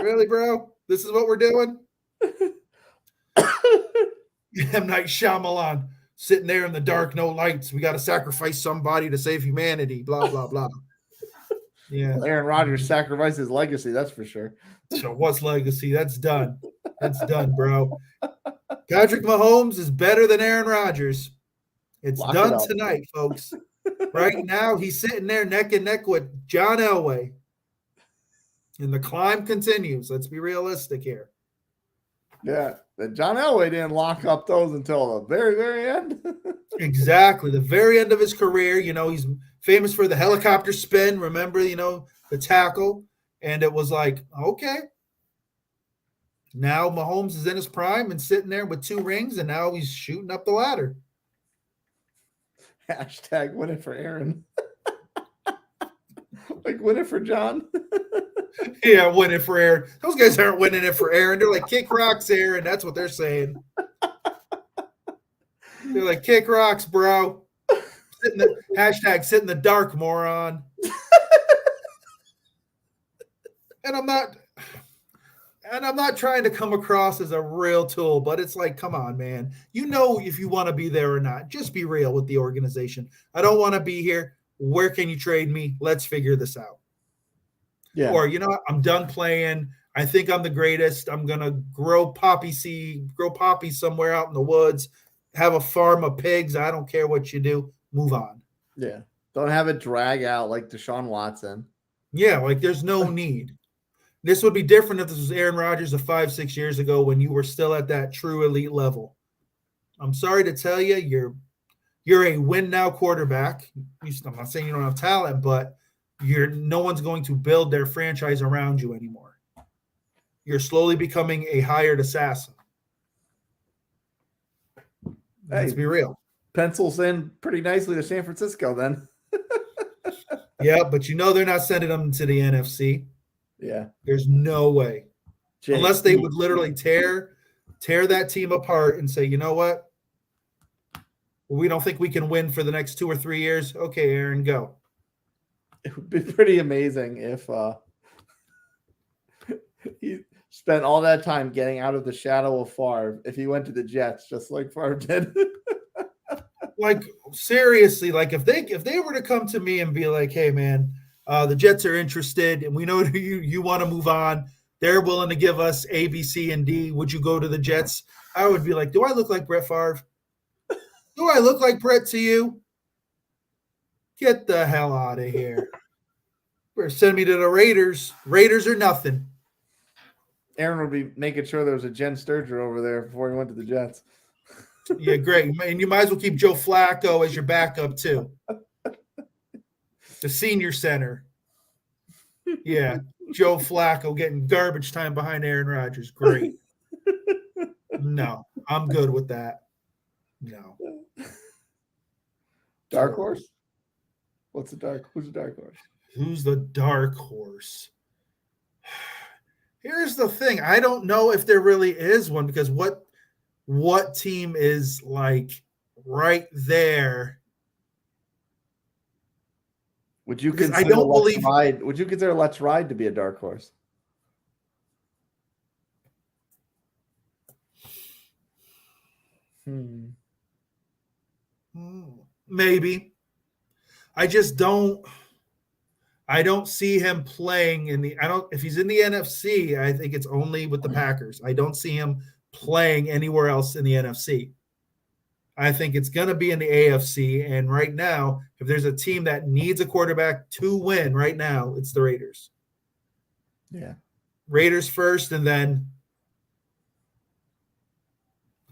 Really, bro? This is what we're doing? M. Night Shyamalan sitting there in the dark, no lights. We got to sacrifice somebody to save humanity, blah, blah, blah. Yeah. Well, Aaron Rodgers sacrificed his legacy, that's for sure. So what's legacy? That's done. That's done, bro. Patrick Mahomes is better than Aaron Rodgers. It's Lock done it up. tonight, folks. Right now, he's sitting there neck and neck with John Elway. And the climb continues. Let's be realistic here. Yeah. John Elway didn't lock up those until the very, very end. Exactly. The very end of his career. He's famous for the helicopter spin. Remember, the tackle. And it was like, okay. Now Mahomes is in his prime and sitting there with 2 rings, and now he's shooting up the ladder. Hashtag win it for Aaron. Like win it for John. Yeah, win it for Aaron. Those guys aren't winning it for Aaron. They're like, kick rocks, Aaron. That's what they're saying. They're like, kick rocks, bro. Hashtag sit in the dark, moron. And I'm not trying to come across as a real tool, but it's like, come on, man. If you want to be there or not. Just be real with the organization. I don't want to be here. Where can you trade me? Let's figure this out. Yeah. Or, I'm done playing. I think I'm the greatest. I'm going to grow poppy somewhere out in the woods, have a farm of pigs. I don't care what you do. Move on. Yeah. Don't have it drag out like Deshaun Watson. Yeah, like there's no need. This would be different if this was Aaron Rodgers of 5-6 years ago when you were still at that true elite level. I'm sorry to tell you, you're a win now quarterback. I'm not saying you don't have talent, but no one's going to build their franchise around you anymore. You're slowly becoming a hired assassin. Let's be real. Pencils in pretty nicely to San Francisco then. Yeah, but they're not sending them to the NFC. Yeah. There's no way. Unless they would literally tear that team apart and say, you know what? We don't think we can win for the next 2 or 3 years. Okay, Aaron, go. It would be pretty amazing if he spent all that time getting out of the shadow of Favre if he went to the Jets, just like Favre did. Like, seriously, like if they were to come to me and be like, hey, man, the Jets are interested, and we know you want to move on. They're willing to give us A, B, C, and D. Would you go to the Jets? I would be like, do I look like Brett Favre? Do I look like Brett to you? Get the hell out of here. Send me to the Raiders. Raiders are nothing. Aaron would be making sure there was a Jen Sturger over there before he went to the Jets. Yeah, great. And you might as well keep Joe Flacco as your backup, too. The senior center. Yeah, Joe Flacco getting garbage time behind Aaron Rodgers. Great. No, I'm good with that. No. Dark horse? Who's the dark horse? Who's the dark horse? Here's the thing. I don't know if there really is one, because what team is like right there? Would you Because consider Would you consider Let's Ride to be a dark horse? Maybe. I just don't. I don't see him playing if he's in the NFC, I think it's only with the Packers. I don't see him playing anywhere else in the NFC. I think it's going to be in the AFC. And right now, if there's a team that needs a quarterback to win right now, it's the Raiders. Yeah. Raiders first, and then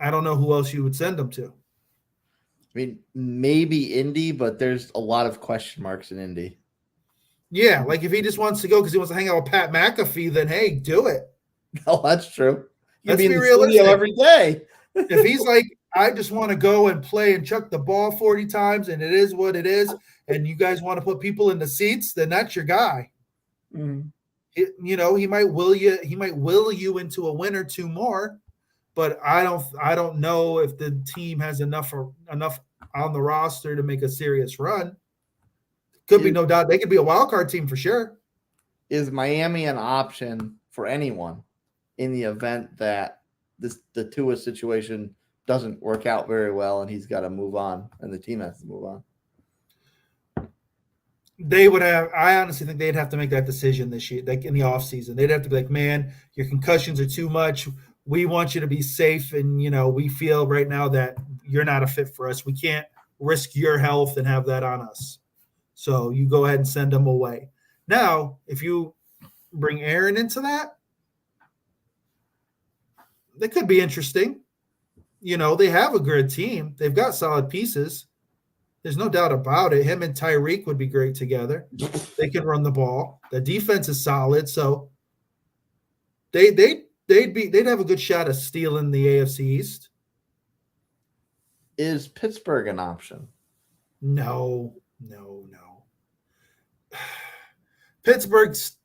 I don't know who else you would send them to. I mean, maybe Indy, but there's a lot of question marks in Indy. Yeah, like if he just wants to go because he wants to hang out with Pat McAfee, then hey, do it. Oh, that's true. You'd Let's be in be the studio realistic. every day. If he's like, I just want to go and play and chuck the ball 40 times and it is what it is, and you guys want to put people in the seats, then that's your guy. Mm. He might will you into a win or two more, but I don't know if the team has enough on the roster to make a serious run. Could be no doubt they could be a wild card team for sure. Is Miami an option for anyone in the event that the Tua situation doesn't work out very well and he's got to move on and the team has to move on? They would have. I honestly think they'd have to make that decision this year, like in the offseason. They'd have to be like, man, your concussions are too much. We want you to be safe, and we feel right now that you're not a fit for us. We can't risk your health and have that on us. So you go ahead and send them away. Now, if you bring Aaron into that, that could be interesting. They have a good team. They've got solid pieces. There's no doubt about it. Him and Tyreek would be great together. They can run the ball. The defense is solid, so they'd have a good shot of stealing the AFC East. Is Pittsburgh an option? No. Pittsburgh's,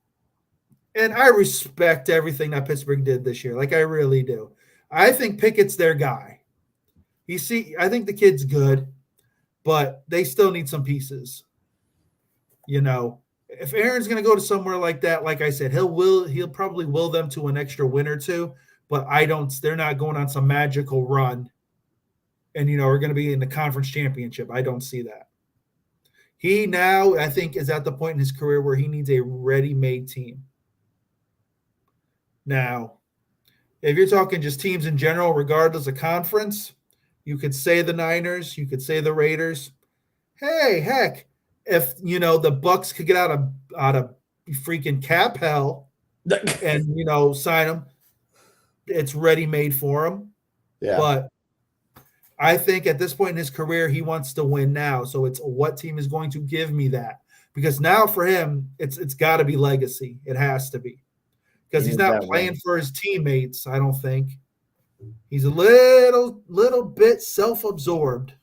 and I respect everything that Pittsburgh did this year. Like I really do. I think Pickett's their guy. I think the kid's good, but they still need some pieces. If Aaron's going to go to somewhere like that, like I said, he'll probably will them to an extra win or two, but they're not going on some magical run and we're going to be in the conference championship. I don't see that. He now, I think, is at the point in his career where he needs a ready-made team. Now, if you're talking just teams in general, regardless of conference, you could say the Niners, you could say the Raiders. Hey, heck, if the Bucs could get out of freaking cap hell and sign him, it's ready-made for him. Yeah. But I think at this point in his career, he wants to win now. So it's what team is going to give me that? Because now for him, it's got to be legacy. It has to be. Because he's not playing for his teammates, I don't think. He's a little bit self-absorbed.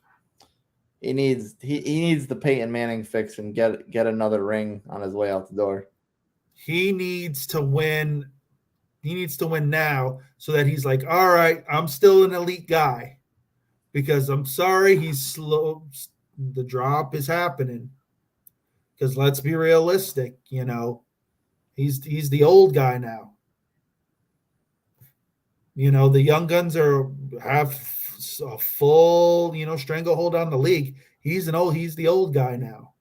He needs the Peyton Manning fix and get another ring on his way out the door. He needs to win. He needs to win now so that he's like, all right, I'm still an elite guy. Because I'm sorry, he's slow. The drop is happening. Because let's be realistic, he's the old guy now. The young guns have a full, stranglehold on the league. He's the old guy now.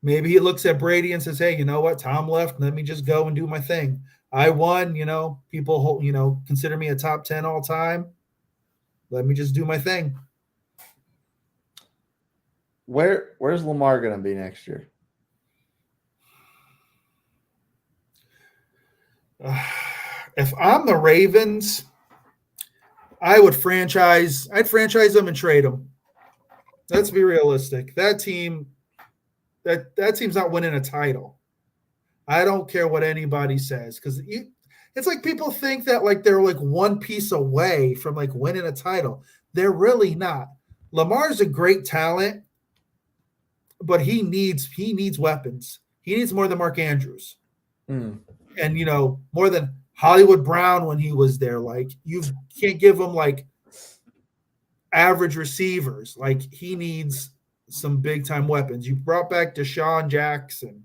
Maybe he looks at Brady and says, hey, you know what? Tom left. Let me just go and do my thing. I won, people, consider me a top 10 all time. Let me just do my thing. Where's Lamar going to be next year? If I'm the Ravens, I'd franchise them and trade them. Let's be realistic. That team's not winning a title. I don't care what anybody says because it's like people think that like they're like one piece away from like winning a title. They're really not. Lamar's a great talent, but he needs weapons. He needs more than Mark Andrews. And more than Hollywood Brown when he was there. Like you can't give him like average receivers. Like he needs some big time weapons. You brought back Deshaun Jackson.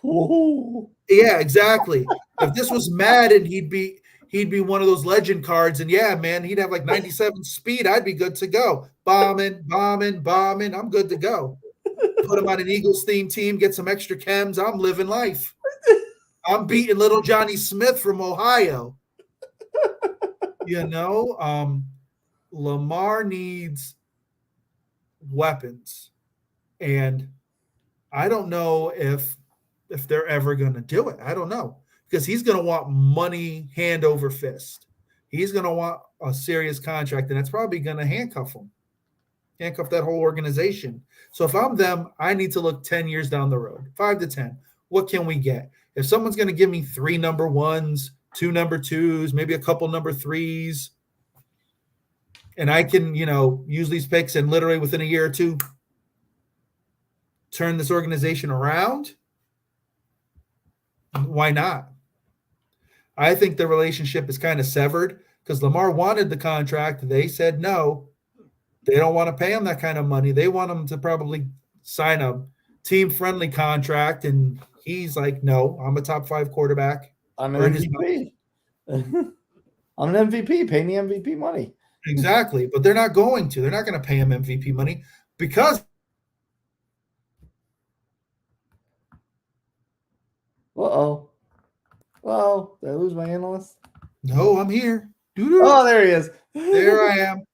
Whoa. Yeah, exactly. If this was Madden, he'd be one of those legend cards, and yeah, man, he'd have like 97 speed. I'd be good to go. Bombing. I'm good to go. Put him on an Eagles themed team, get some extra chems. I'm living life. I'm beating little Johnny Smith from Ohio. Lamar needs weapons, and I don't know if they're ever going to do it. I don't know because he's going to want money hand over fist. He's going to want a serious contract, and that's probably going to handcuff him. handcuff that whole organization. So if I'm them, I need to look 10 years down the road, 5 to 10. What can we get? If someone's going to give me 3 number ones, 2 number twos, maybe a couple number threes, and I can, use these picks and literally within a year or two turn this organization around, why not? I think the relationship is kind of severed because Lamar wanted the contract. They said no. They don't want to pay him that kind of money. They want him to probably sign a team-friendly contract, and he's like, no, I'm a top 5 quarterback. I'm an MVP. I'm an MVP. Pay me MVP money. Exactly, but they're not going to. They're not going to pay him MVP money because. Uh-oh. Uh-oh. Did I lose my analyst? No, I'm here. Oh, there he is. There I am.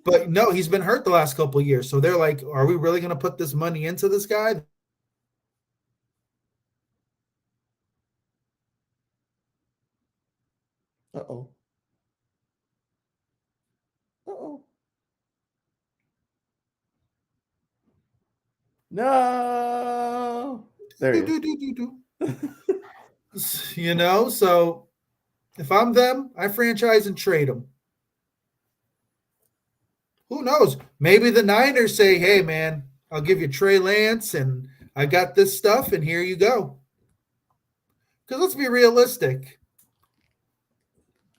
But no, he's been hurt the last couple of years. So they're like, are we really going to put this money into this guy? Uh-oh. Uh-oh. No. There he is. So if I'm them, I franchise and trade him. Who knows? Maybe the Niners say, hey, man, I'll give you Trey Lance and I got this stuff and here you go. Because let's be realistic.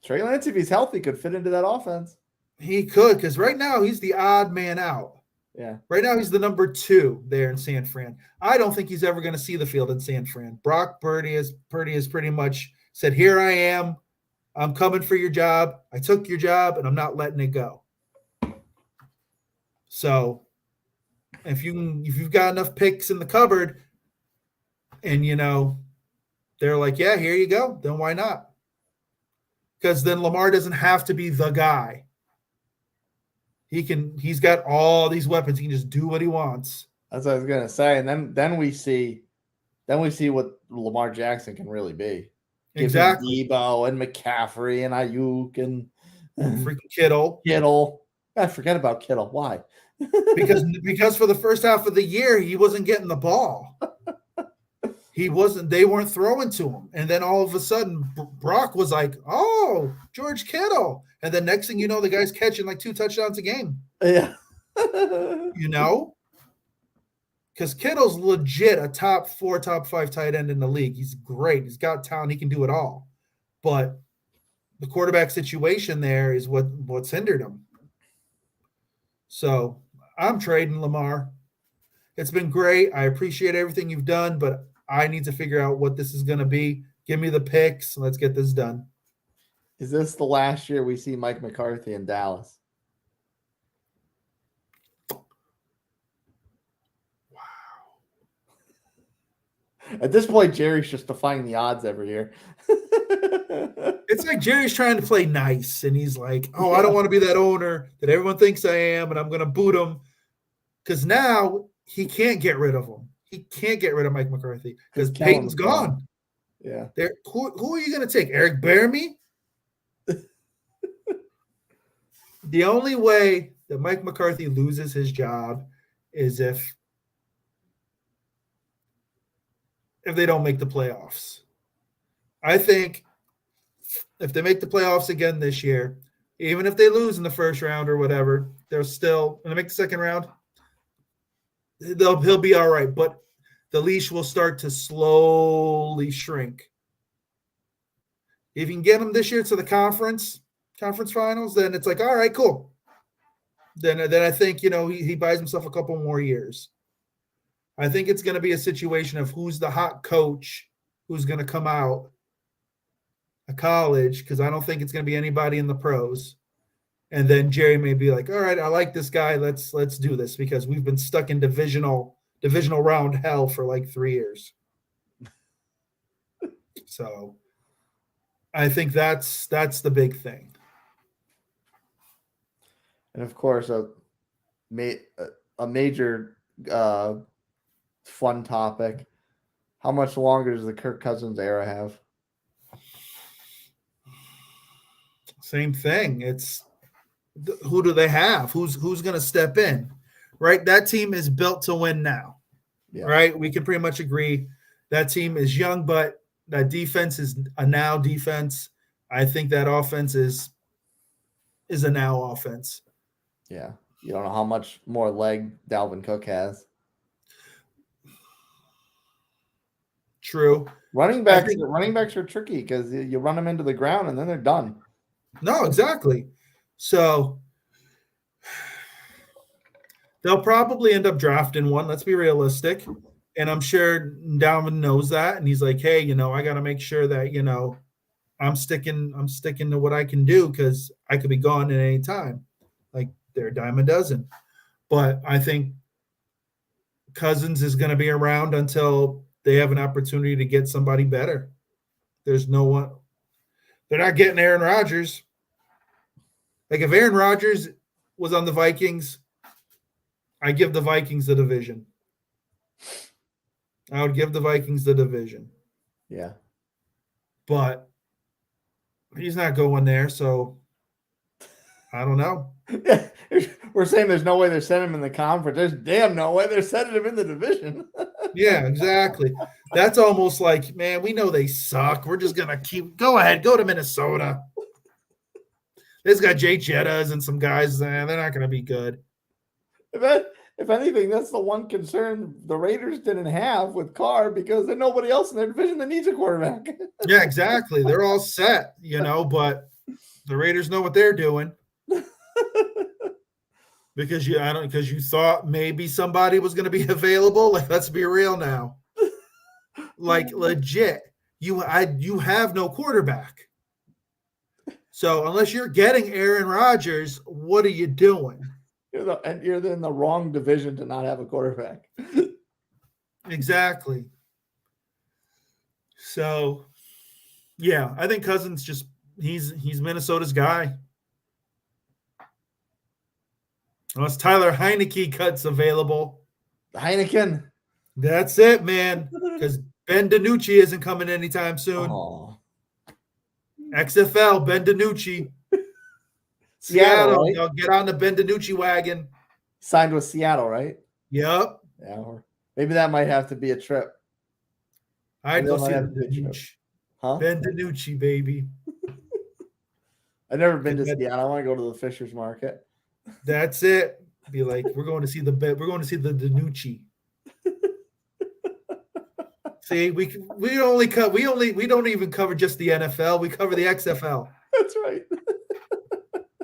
Trey Lance, if he's healthy, could fit into that offense. He could, because right now he's the odd man out. Yeah. Right now he's the number 2 there in San Fran. I don't think he's ever going to see the field in San Fran. Brock Purdy has pretty much said, here I am. I'm coming for your job. I took your job, and I'm not letting it go. So if you've got enough picks in the cupboard and, they're like, yeah, here you go, then why not? Because then Lamar doesn't have to be the guy. He's got all these weapons. He can just do what he wants. That's what I was gonna say. And then we see what Lamar Jackson can really be. Exactly. Debo and McCaffrey and Ayuk and freaking Kittle. I forget about Kittle. Why? because for the first half of the year, he wasn't getting the ball. They weren't throwing to him. And then all of a sudden, Brock was like, oh, George Kittle. And then next thing you know, the guy's catching like 2 touchdowns a game. Yeah. Because Kittle's legit a top 4, top 5 tight end in the league. He's great. He's got talent. He can do it all. But the quarterback situation there is what's hindered him. So I'm trading Lamar. It's been great. I appreciate everything you've done, but I need to figure out what this is going to be. Give me the picks. Let's get this done. Is this the last year we see Mike McCarthy in Dallas? Wow. At this point, Jerry's just defying the odds every year. It's like Jerry's trying to play nice, and he's like, oh, I don't want to be that owner that everyone thinks I am, and I'm going to boot him. Because now he can't get rid of him. He can't get rid of Mike McCarthy because Peyton's gone. Yeah. Who are you going to take? Eric Bearmy? The only way that Mike McCarthy loses his job is if they don't make the playoffs. I think if they make the playoffs again this year, even if they lose in the first round or whatever, they're still going to make the second round. He'll be all right, but the leash will start to slowly shrink. If you can get him this year to the conference finals, then it's like, all right, cool. Then I think, he buys himself a couple more years. I think it's going to be a situation of who's the hot coach who's going to come out of college, because I don't think it's going to be anybody in the pros. And then Jerry may be like, all right, I like this guy. Let's do this, because we've been stuck in divisional round hell for like 3 years. So I think that's the big thing. And of course, a major fun topic. How much longer does the Kirk Cousins era have? Same thing. It's who do they have? Who's going to step in? Right? That team is built to win now. Yeah. Right? We can pretty much agree that team is young, but that defense is a now defense. I think that offense is a now offense. Yeah. You don't know how much more leg Dalvin Cook has. True. Running backs are tricky because you run them into the ground and then they're done. No, exactly. So they'll probably end up drafting one. Let's be realistic. And I'm sure Dalvin knows that. And he's like, hey, I got to make sure that, I'm sticking to what I can do because I could be gone at any time. Like they're a dime a dozen. But I think Cousins is going to be around until they have an opportunity to get somebody better. There's no one. They're not getting Aaron Rodgers. Like if Aaron Rodgers was on the Vikings, I give the Vikings the division. I would give the Vikings the division. Yeah. But he's not going there, so I don't know. We're saying there's no way they're sending him in the conference. There's damn no way they're sending him in the division. Yeah, exactly. That's almost like, man, we know they suck. We're just going to go ahead, go to Minnesota. This got Jay Jettas and some guys, they're not going to be good. If anything, that's the one concern the Raiders didn't have with Carr because there's nobody else in their division that needs a quarterback. Yeah, exactly. They're all set, but the Raiders know what they're doing. Because you thought maybe somebody was going to be available. Like, let's be real now. Like legit, you have no quarterback. So unless you're getting Aaron Rodgers, what are you doing? You're in the wrong division to not have a quarterback. Exactly. So, yeah, I think Cousins he's Minnesota's guy. Unless Tyler Heineke cuts available. Heineken. That's it, man. Because Ben DiNucci isn't coming anytime soon. Oh. XFL, Ben DiNucci. Seattle, right? They'll get on the Ben DiNucci wagon. Signed with Seattle, right? Yep. Yeah, or maybe that might have to be a trip. I'd go see the DiNucci. Huh? Ben DiNucci, baby. I've never been to Seattle. I want to go to the Fisher's Market. That's it. Be like, we're going to see the DiNucci. See, we don't even cover just the NFL. We cover the XFL. That's right.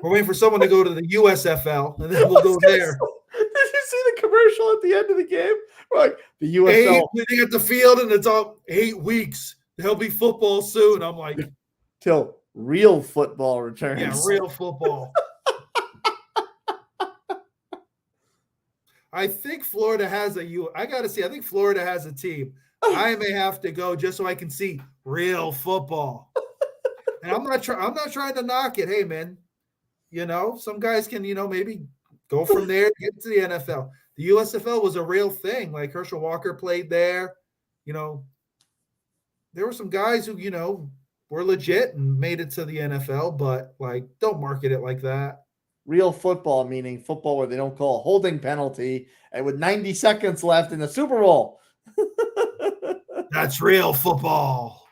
We're waiting for someone to go to the USFL, and then we'll go there. Did you see the commercial at the end of the game? Like the USFL. They get the field, and it's all 8 weeks. There'll be football soon. I'm like, till real football returns. Yeah, real football. I think Florida has I got to see. I think Florida has a team. I may have to go just so I can see real football. And I'm not trying to knock it. Hey, man, some guys can, maybe go from there, get to the NFL. The USFL was a real thing. Like Herschel Walker played there. There were some guys who, were legit and made it to the NFL, but like, don't market it like that. Real football, meaning football where they don't call a holding penalty and with 90 seconds left in the Super Bowl. That's real football.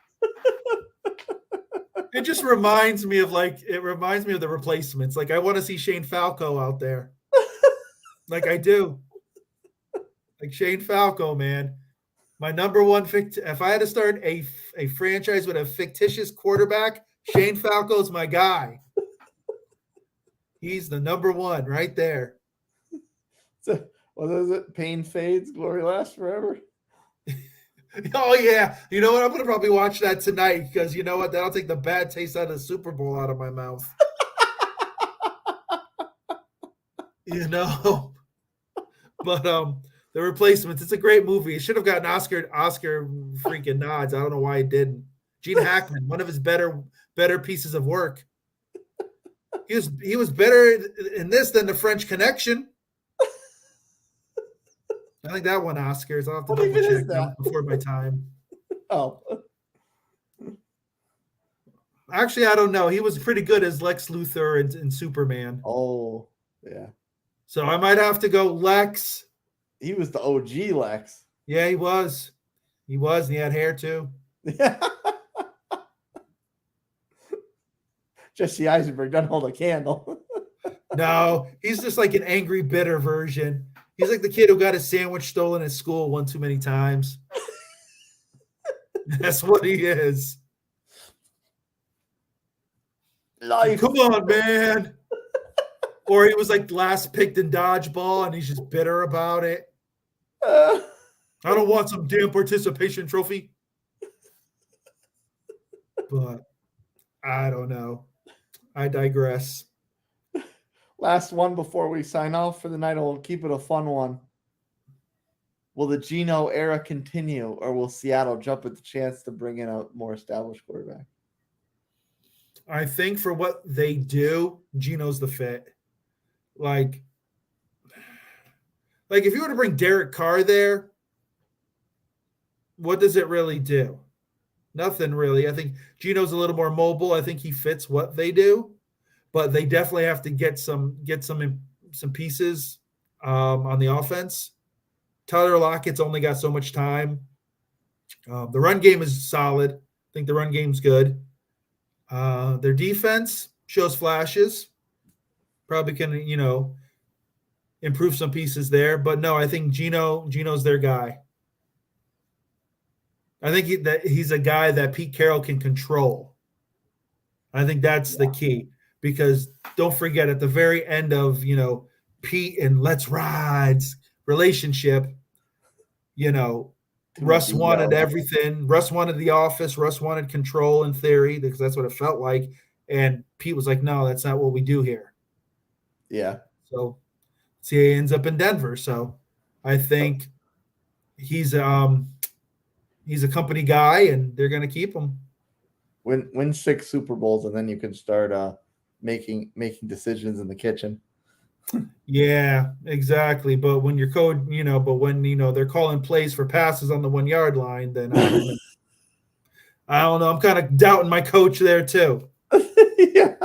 It just reminds me of the Replacements. Like I want to see Shane Falco out there. Like I do. Like Shane Falco, man. My number one if I had to start a franchise with a fictitious quarterback, Shane Falco's my guy. He's the number one right there. So, what is it? Pain fades, glory lasts forever. Oh, yeah. You know what? I'm going to probably watch that tonight because you know what? That'll take the bad taste out of the Super Bowl out of my mouth. But The Replacements, it's a great movie. It should have gotten Oscar freaking nods. I don't know why it didn't. Gene Hackman, one of his better pieces of work. He was better in this than The French Connection. I think that won Oscars. I'll have to double check that before my time. Oh. Actually, I don't know. He was pretty good as Lex Luthor in Superman. Oh, yeah. So I might have to go Lex. He was the OG Lex. Yeah, he was. He was, and he had hair too. Yeah. Jesse Eisenberg doesn't hold a candle. No, he's just like an angry, bitter version. He's like the kid who got his sandwich stolen at school one too many times. That's what he is. Life. Come on, man. Or he was like last picked in dodgeball and he's just bitter about it. I don't want some damn participation trophy. But I don't know. I digress. Last one before we sign off for the night. We'll keep it a fun one. Will the Geno era continue, or will Seattle jump at the chance to bring in a more established quarterback? I think for what they do, Geno's the fit. Like if you were to bring Derek Carr there, what does it really do? Nothing really. I think Geno's a little more mobile. I think he fits what they do, but they definitely have to get some pieces on the offense. Tyler Lockett's only got so much time. The run game is solid. I think the run game's good. Their defense shows flashes. Probably can, improve some pieces there. But no, I think Geno's their guy. I think he's a guy that Pete Carroll can control. I think that's the key. Because don't forget, at the very end of, Pete and Let's Ride's relationship, Russ wanted everything. Russ wanted the office. Russ wanted control in theory because that's what it felt like. And Pete was like, no, that's not what we do here. Yeah. So he ends up in Denver. So I think he's a company guy and they're going to keep him. Win 6 Super Bowls and then you can start making decisions in the kitchen. Yeah, exactly. But when your code, when they're calling plays for passes on the 1 yard line, then I don't know. I'm kind of doubting my coach there too. Yeah.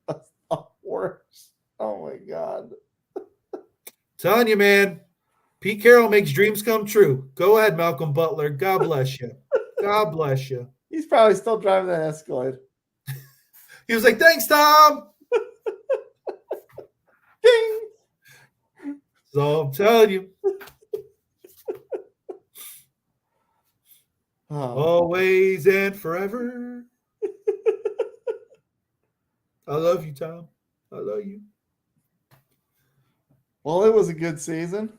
That's the worst. Oh my God. Telling you, man. Pete Carroll makes dreams come true. Go ahead, Malcolm Butler. God bless you. God bless you. He's probably still driving that Escalade. He was like, thanks, Tom. Ding. So I'm telling you. Always and forever. I love you, Tom. I love you. Well, it was a good season.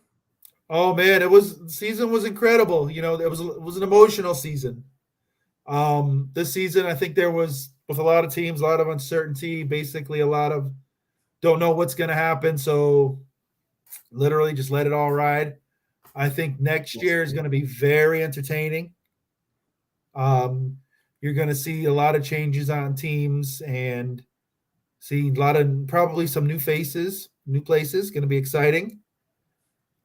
Oh man, season was incredible. It was an emotional season. This season, I think there was, with a lot of teams, a lot of uncertainty, basically a lot of don't know what's going to happen. So literally just let it all ride. I think next year is going to be very entertaining. You're going to see a lot of changes on teams and see a lot of probably some new faces, new places. Going to be exciting.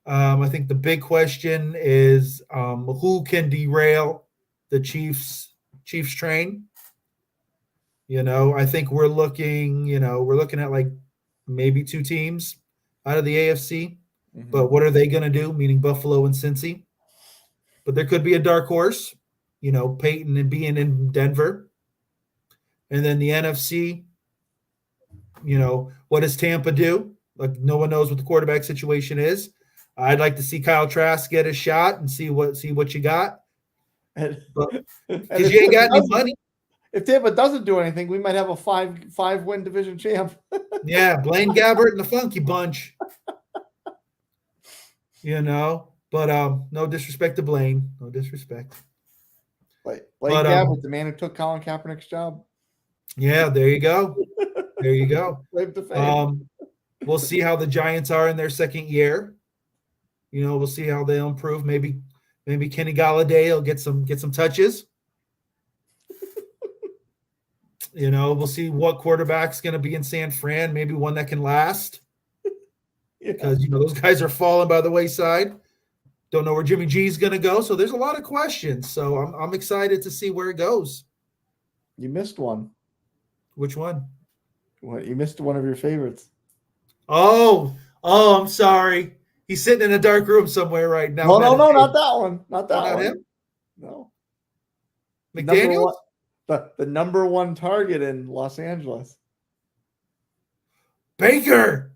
I think the big question is who can derail the Chiefs train. I think we're looking at like maybe 2 teams out of the AFC. Mm-hmm. But what are they going to do? Meaning Buffalo and Cincy. But there could be a dark horse, Peyton and being in Denver. And then the NFC, what does Tampa do? Like no one knows what the quarterback situation is. I'd like to see Kyle Trask get a shot and see what you got. Because you ain't got any money. If Tampa doesn't do anything, we might have a 5-win division champ. Yeah, Blaine Gabbert and the Funky Bunch. But no disrespect to Blaine. No disrespect. Blaine Gabbert, the man who took Colin Kaepernick's job. Yeah, there you go. There you go. We'll see how the Giants are in their second year. We'll see how they improve. Maybe Kenny Galladay will get some touches. We'll see what quarterback's going to be in San Fran. Maybe one that can last. Because those guys are falling by the wayside. Don't know where Jimmy G is going to go. So there's a lot of questions. So I'm excited to see where it goes. You missed one. Which one? What? You missed one of your favorites. Oh, I'm sorry. He's sitting in a dark room somewhere right now. No, meditating. not that one. Not that not one. him? No. McDaniels? The number one target in Los Angeles. Baker.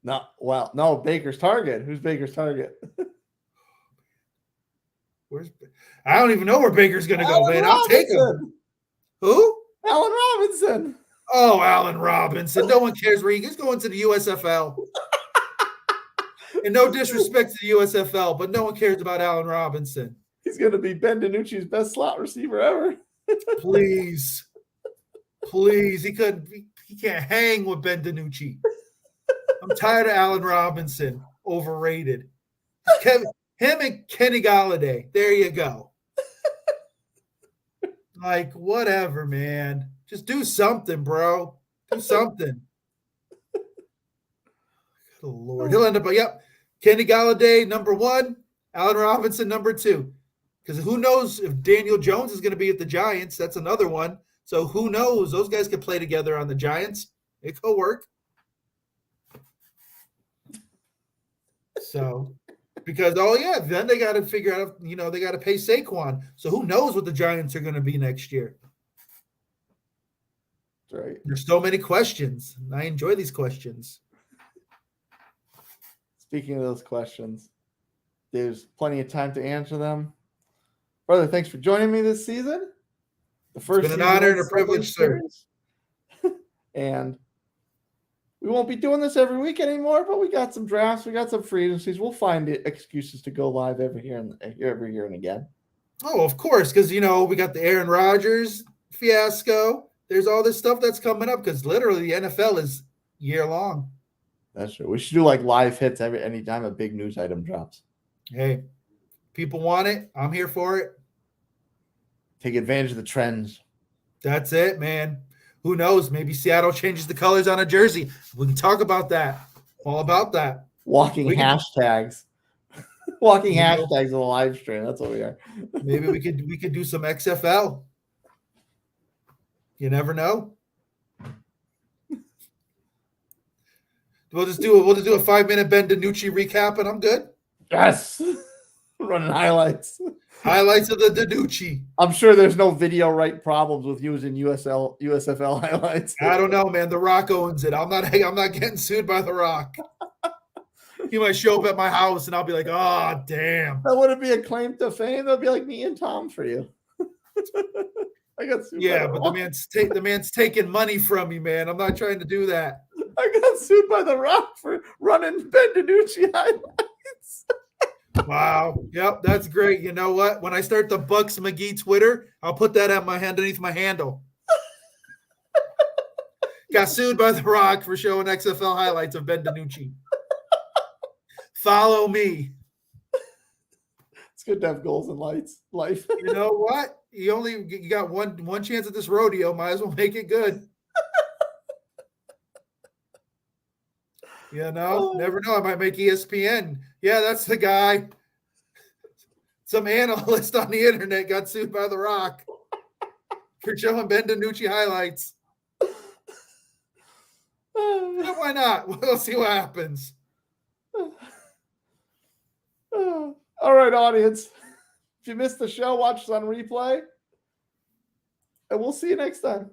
No, Baker's target. Who's Baker's target? I don't even know where Baker's going to go, man. I'll take him. Who? Allen Robinson. Oh, Allen Robinson. No one cares where he's going to the USFL. And no disrespect to the USFL, but no one cares about Allen Robinson. He's going to be Ben DiNucci's best slot receiver ever. Please. He can't hang with Ben DiNucci. I'm tired of Allen Robinson. Overrated. Him and Kenny Galladay. There you go. Like, whatever, man. Just do something, bro. Do something. Good Lord. He'll end up, Kenny Galladay, number 1. Allen Robinson, number 2. Because who knows if Daniel Jones is going to be at the Giants. That's another one. So who knows? Those guys could play together on the Giants. It could work. So, because, then they got to figure out, they got to pay Saquon. So who knows what the Giants are going to be next year. That's right. There's so many questions. I enjoy these questions. Speaking of those questions, there's plenty of time to answer them. Brother, thanks for joining me this season. The first it's been an honor and a privilege, sir. And we won't be doing this every week anymore, but we got some drafts, we got some free agencies. We'll find excuses to go live every here and again. Oh, of course, because we got the Aaron Rodgers fiasco. There's all this stuff that's coming up because literally the NFL is year long. That's true. We should do like live hits anytime a big news item drops. Hey, people want it. I'm here for it. Take advantage of the trends. That's it, man. Who knows? Maybe Seattle changes the colors on a jersey. We can talk about that. All about that. Walking hashtags. Walking hashtags on the live stream. That's what we are. Maybe we could do some XFL. You never know. We'll just do a 5-minute Ben DiNucci recap, and I'm good. Yes. Running highlights. Highlights of the DiNucci. I'm sure there's no video right problems with using USFL highlights. I don't know, man. The Rock owns it. I'm not getting sued by The Rock. He might show up at my house, and I'll be like, "Oh, damn." That wouldn't be a claim to fame. That'd be like me and Tom for you. I got sued. Yeah, but the man's taking money from me, man. I'm not trying to do that. I got sued by The Rock for running Ben DiNucci highlights. Wow. Yep, that's great. You know what? When I start the Bucs McGee Twitter, I'll put that underneath my handle. Got sued by The Rock for showing XFL highlights of Ben DiNucci. Follow me. It's good to have goals in life. You know what? You got one chance at this rodeo. Might as well make it good. Never know. I might make ESPN. Yeah, that's the guy. Some analyst on the internet got sued by The Rock for showing Ben DiNucci highlights. Yeah, why not? We'll see what happens. All right, audience. If you missed the show, watch us on replay. And we'll see you next time.